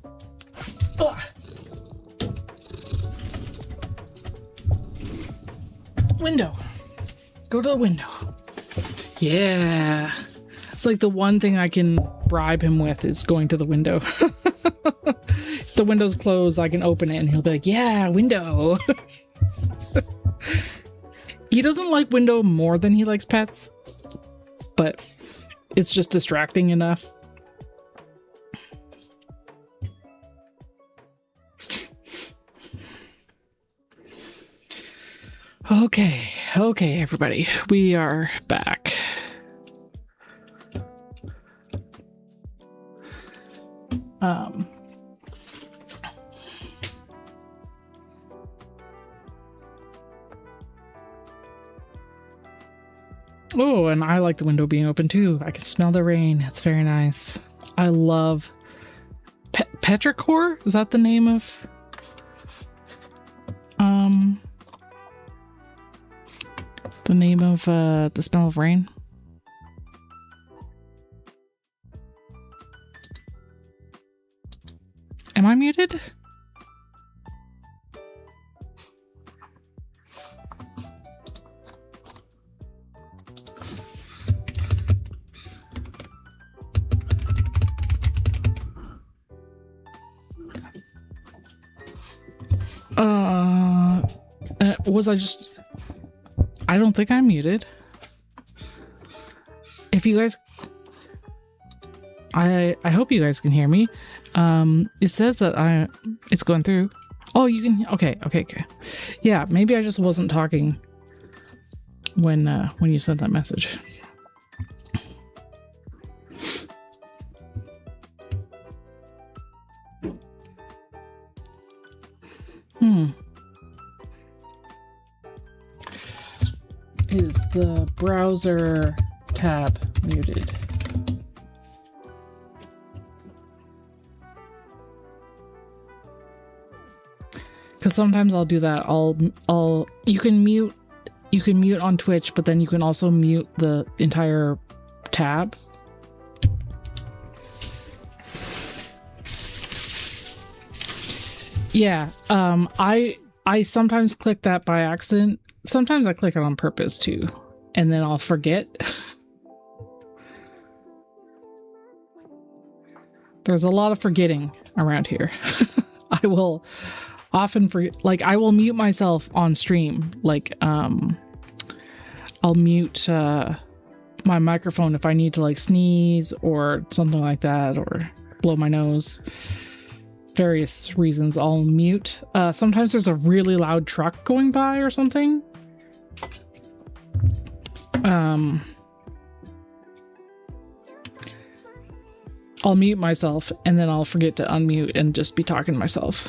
Oh. Window. Go to the window. Yeah. It's like the one thing I can bribe him with is going to the window. If the window's closed, I can open it and he'll be like, yeah, window. He doesn't like window more than he likes pets, but it's just distracting enough. Okay, everybody, we are back. Oh, and I like the window being open too. I can smell the rain. It's very nice. I love petrichor. Is that the name of the smell of rain? Am I muted? Was I just... I don't think I'm muted. If you guys... I hope you guys can hear me. It says that it's going through. Oh, you can... Okay. Yeah, maybe I just wasn't talking when you sent that message. Is the browser tab muted? Because sometimes I'll do that. You can mute on Twitch, but then you can also mute the entire tab. Yeah, I sometimes click that by accident. Sometimes I click it on purpose too, and then I'll forget. There's a lot of forgetting around here. I will often forget, like I will mute myself on stream. Like I'll mute my microphone if I need to like sneeze or something like that, or blow my nose. Various reasons I'll mute. Sometimes there's a really loud truck going by or something. I'll mute myself and then I'll forget to unmute and just be talking to myself.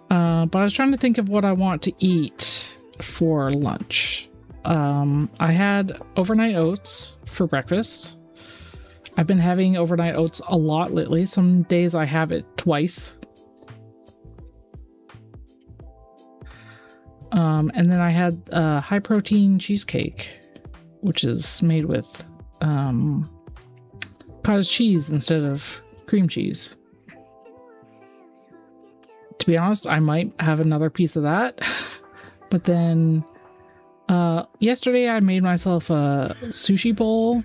But I was trying to think of what I want to eat for lunch. I had overnight oats for breakfast. I've been having overnight oats a lot lately. Some days I have it twice. And then I had a high protein cheesecake, which is made with cottage cheese instead of cream cheese. To be honest, I might have another piece of that. But then yesterday I made myself a sushi bowl.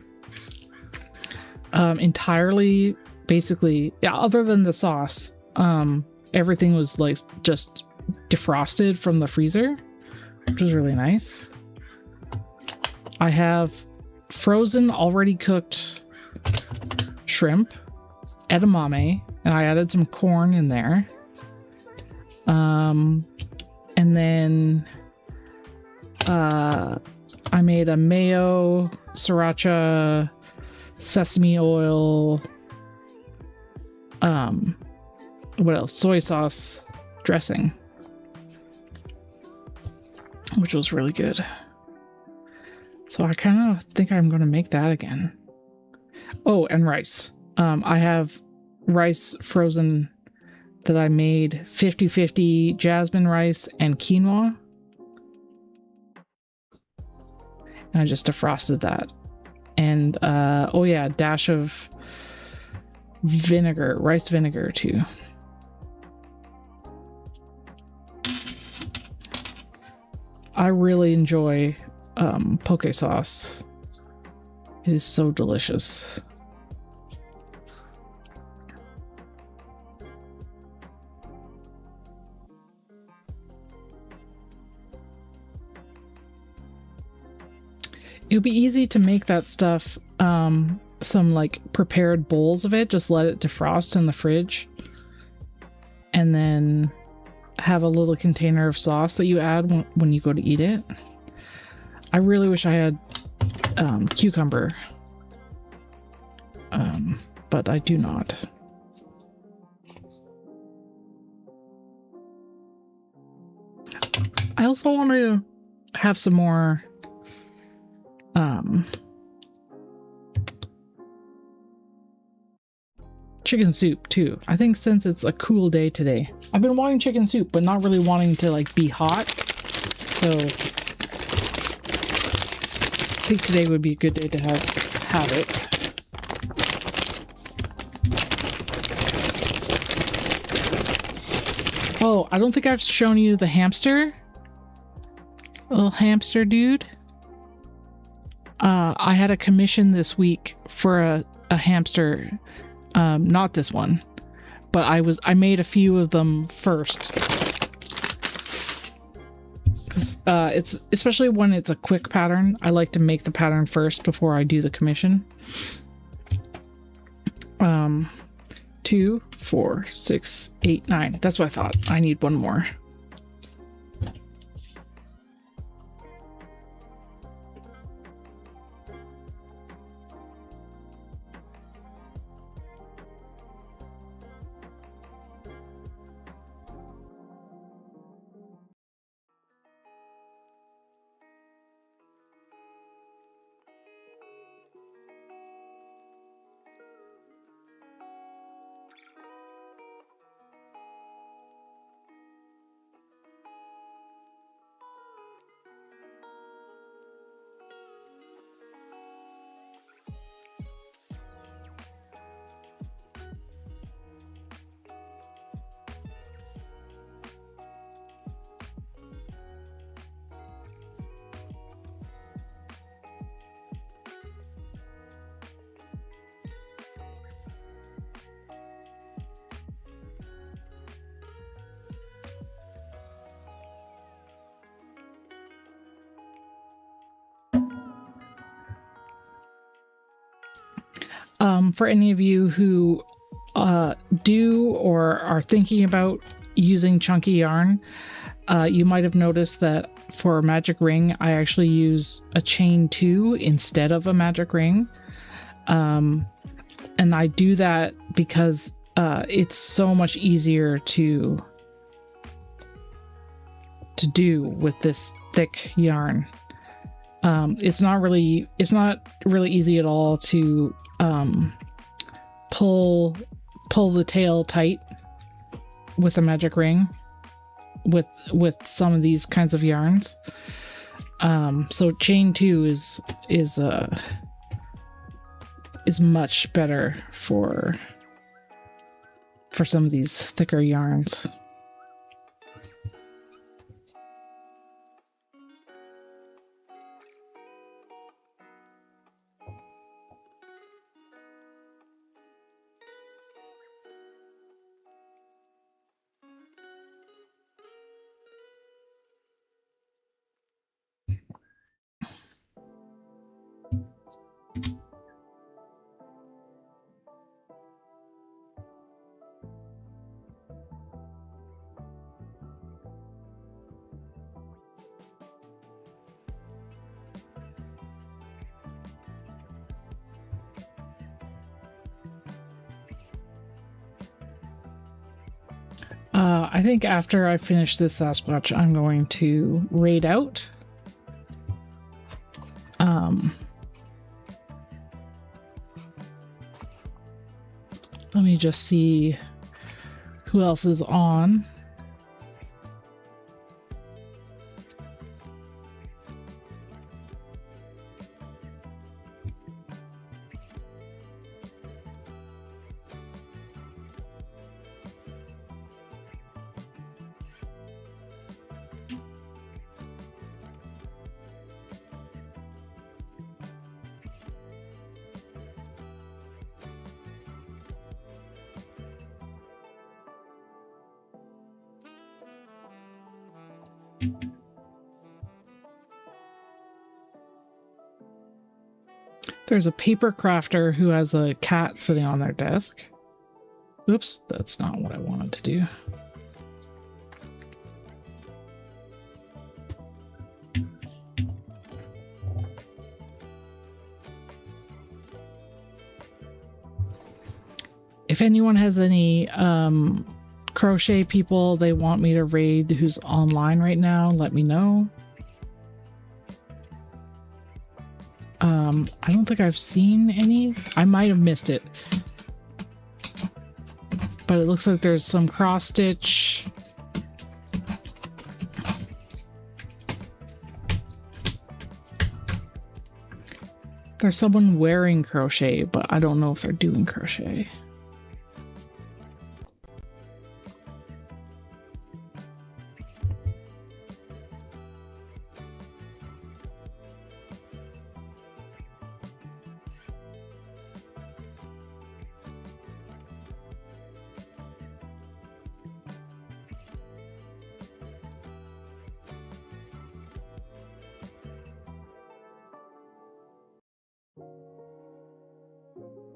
Entirely, basically, yeah, other than the sauce, everything was like just defrosted from the freezer, which was really nice. I have frozen, already cooked shrimp, edamame, and I added some corn in there. And then I made a mayo, sriracha, sesame oil, what else? Soy sauce dressing, which was really good. So I kind of think I'm going to make that again. Oh, and rice. I have rice frozen that I made 50-50 jasmine rice and quinoa. And I just defrosted that. And, oh yeah, a dash of vinegar, rice vinegar too. I really enjoy poke sauce. It is so delicious. It would be easy to make that stuff, some like prepared bowls of it, just let it defrost in the fridge, and then have a little container of sauce that you add when you go to eat it. I really wish I had cucumber, but I do not. I also want to have some more chicken soup too. I think since it's a cool day today, I've been wanting chicken soup, but not really wanting to like be hot. So I think today would be a good day to have it. Oh, I don't think I've shown you the hamster. Little hamster dude. I had a commission this week for a hamster. Not this one, but I made a few of them first. Because it's, especially when it's a quick pattern, I like to make the pattern first before I do the commission. 2, 4, 6, 8, 9. That's what I thought. I need one more. For any of you who do or are thinking about using chunky yarn, you might have noticed that for a magic ring, I actually use a chain 2 instead of a magic ring. And I do that because it's so much easier to do with this thick yarn. It's not really easy at all to pull the tail tight with a magic ring with some of these kinds of yarns. So chain 2 is much better for some of these thicker yarns. I think after I finish this Sasquatch, I'm going to raid out. Let me just see who else is on. There's a paper crafter who has a cat sitting on their desk. Oops, that's not what I wanted to do. If anyone has any crochet people they want me to raid who's online right now, let me know. I don't think I've seen any. I might have missed it. But it looks like there's some cross stitch. There's someone wearing crochet, but I don't know if they're doing crochet.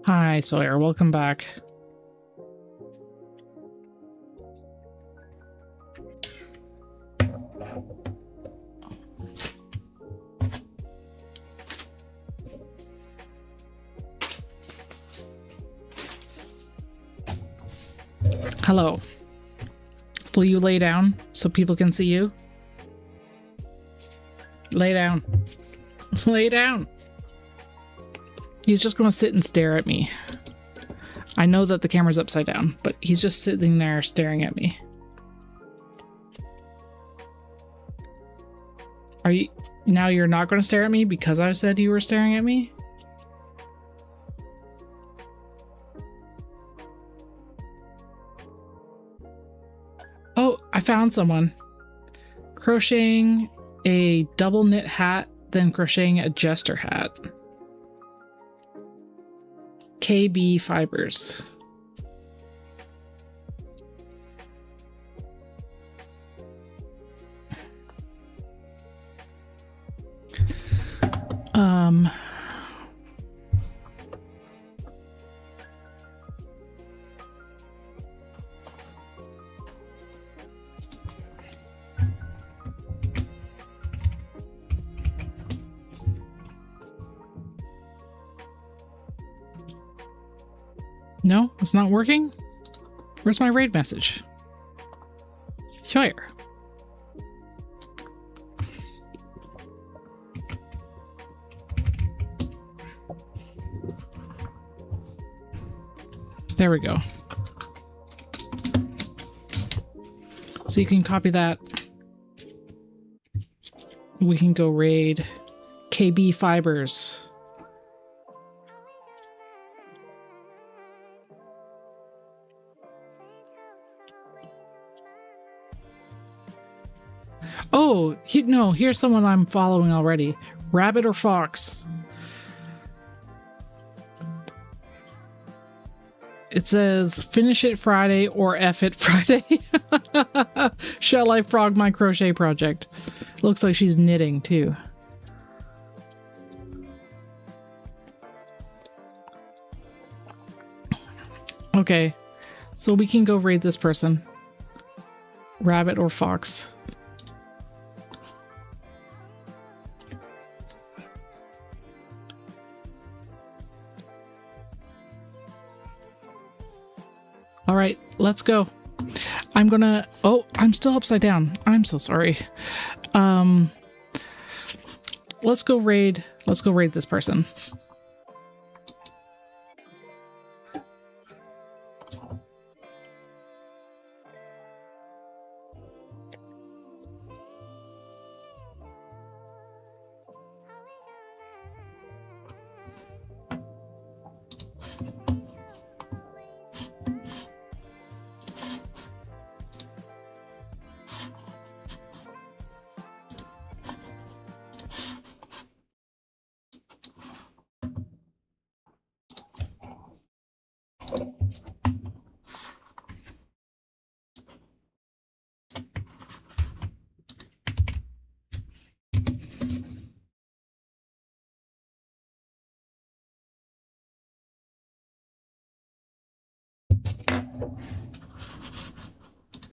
Hi, Sawyer. Welcome back. Hello. Will you lay down so people can see you? Lay down. Lay down. He's just going to sit and stare at me. I know that the camera's upside down, but he's just sitting there staring at me. Are you... Now you're not going to stare at me because I said you were staring at me? Oh, I found someone. Crocheting a double knit hat, then crocheting a jester hat. KB fibers. No, it's not working? Where's my raid message? Sawyer. There we go. So you can copy that. We can go raid KB Fibers. Oh, no, here's someone I'm following already. Rabbit or fox? It says, finish it Friday or F it Friday. Shall I frog my crochet project? Looks like she's knitting too. Okay, so we can go raid this person. Rabbit or fox. All right, let's go. I'm gonna... Oh, I'm still upside down. I'm so sorry. Let's go raid this person.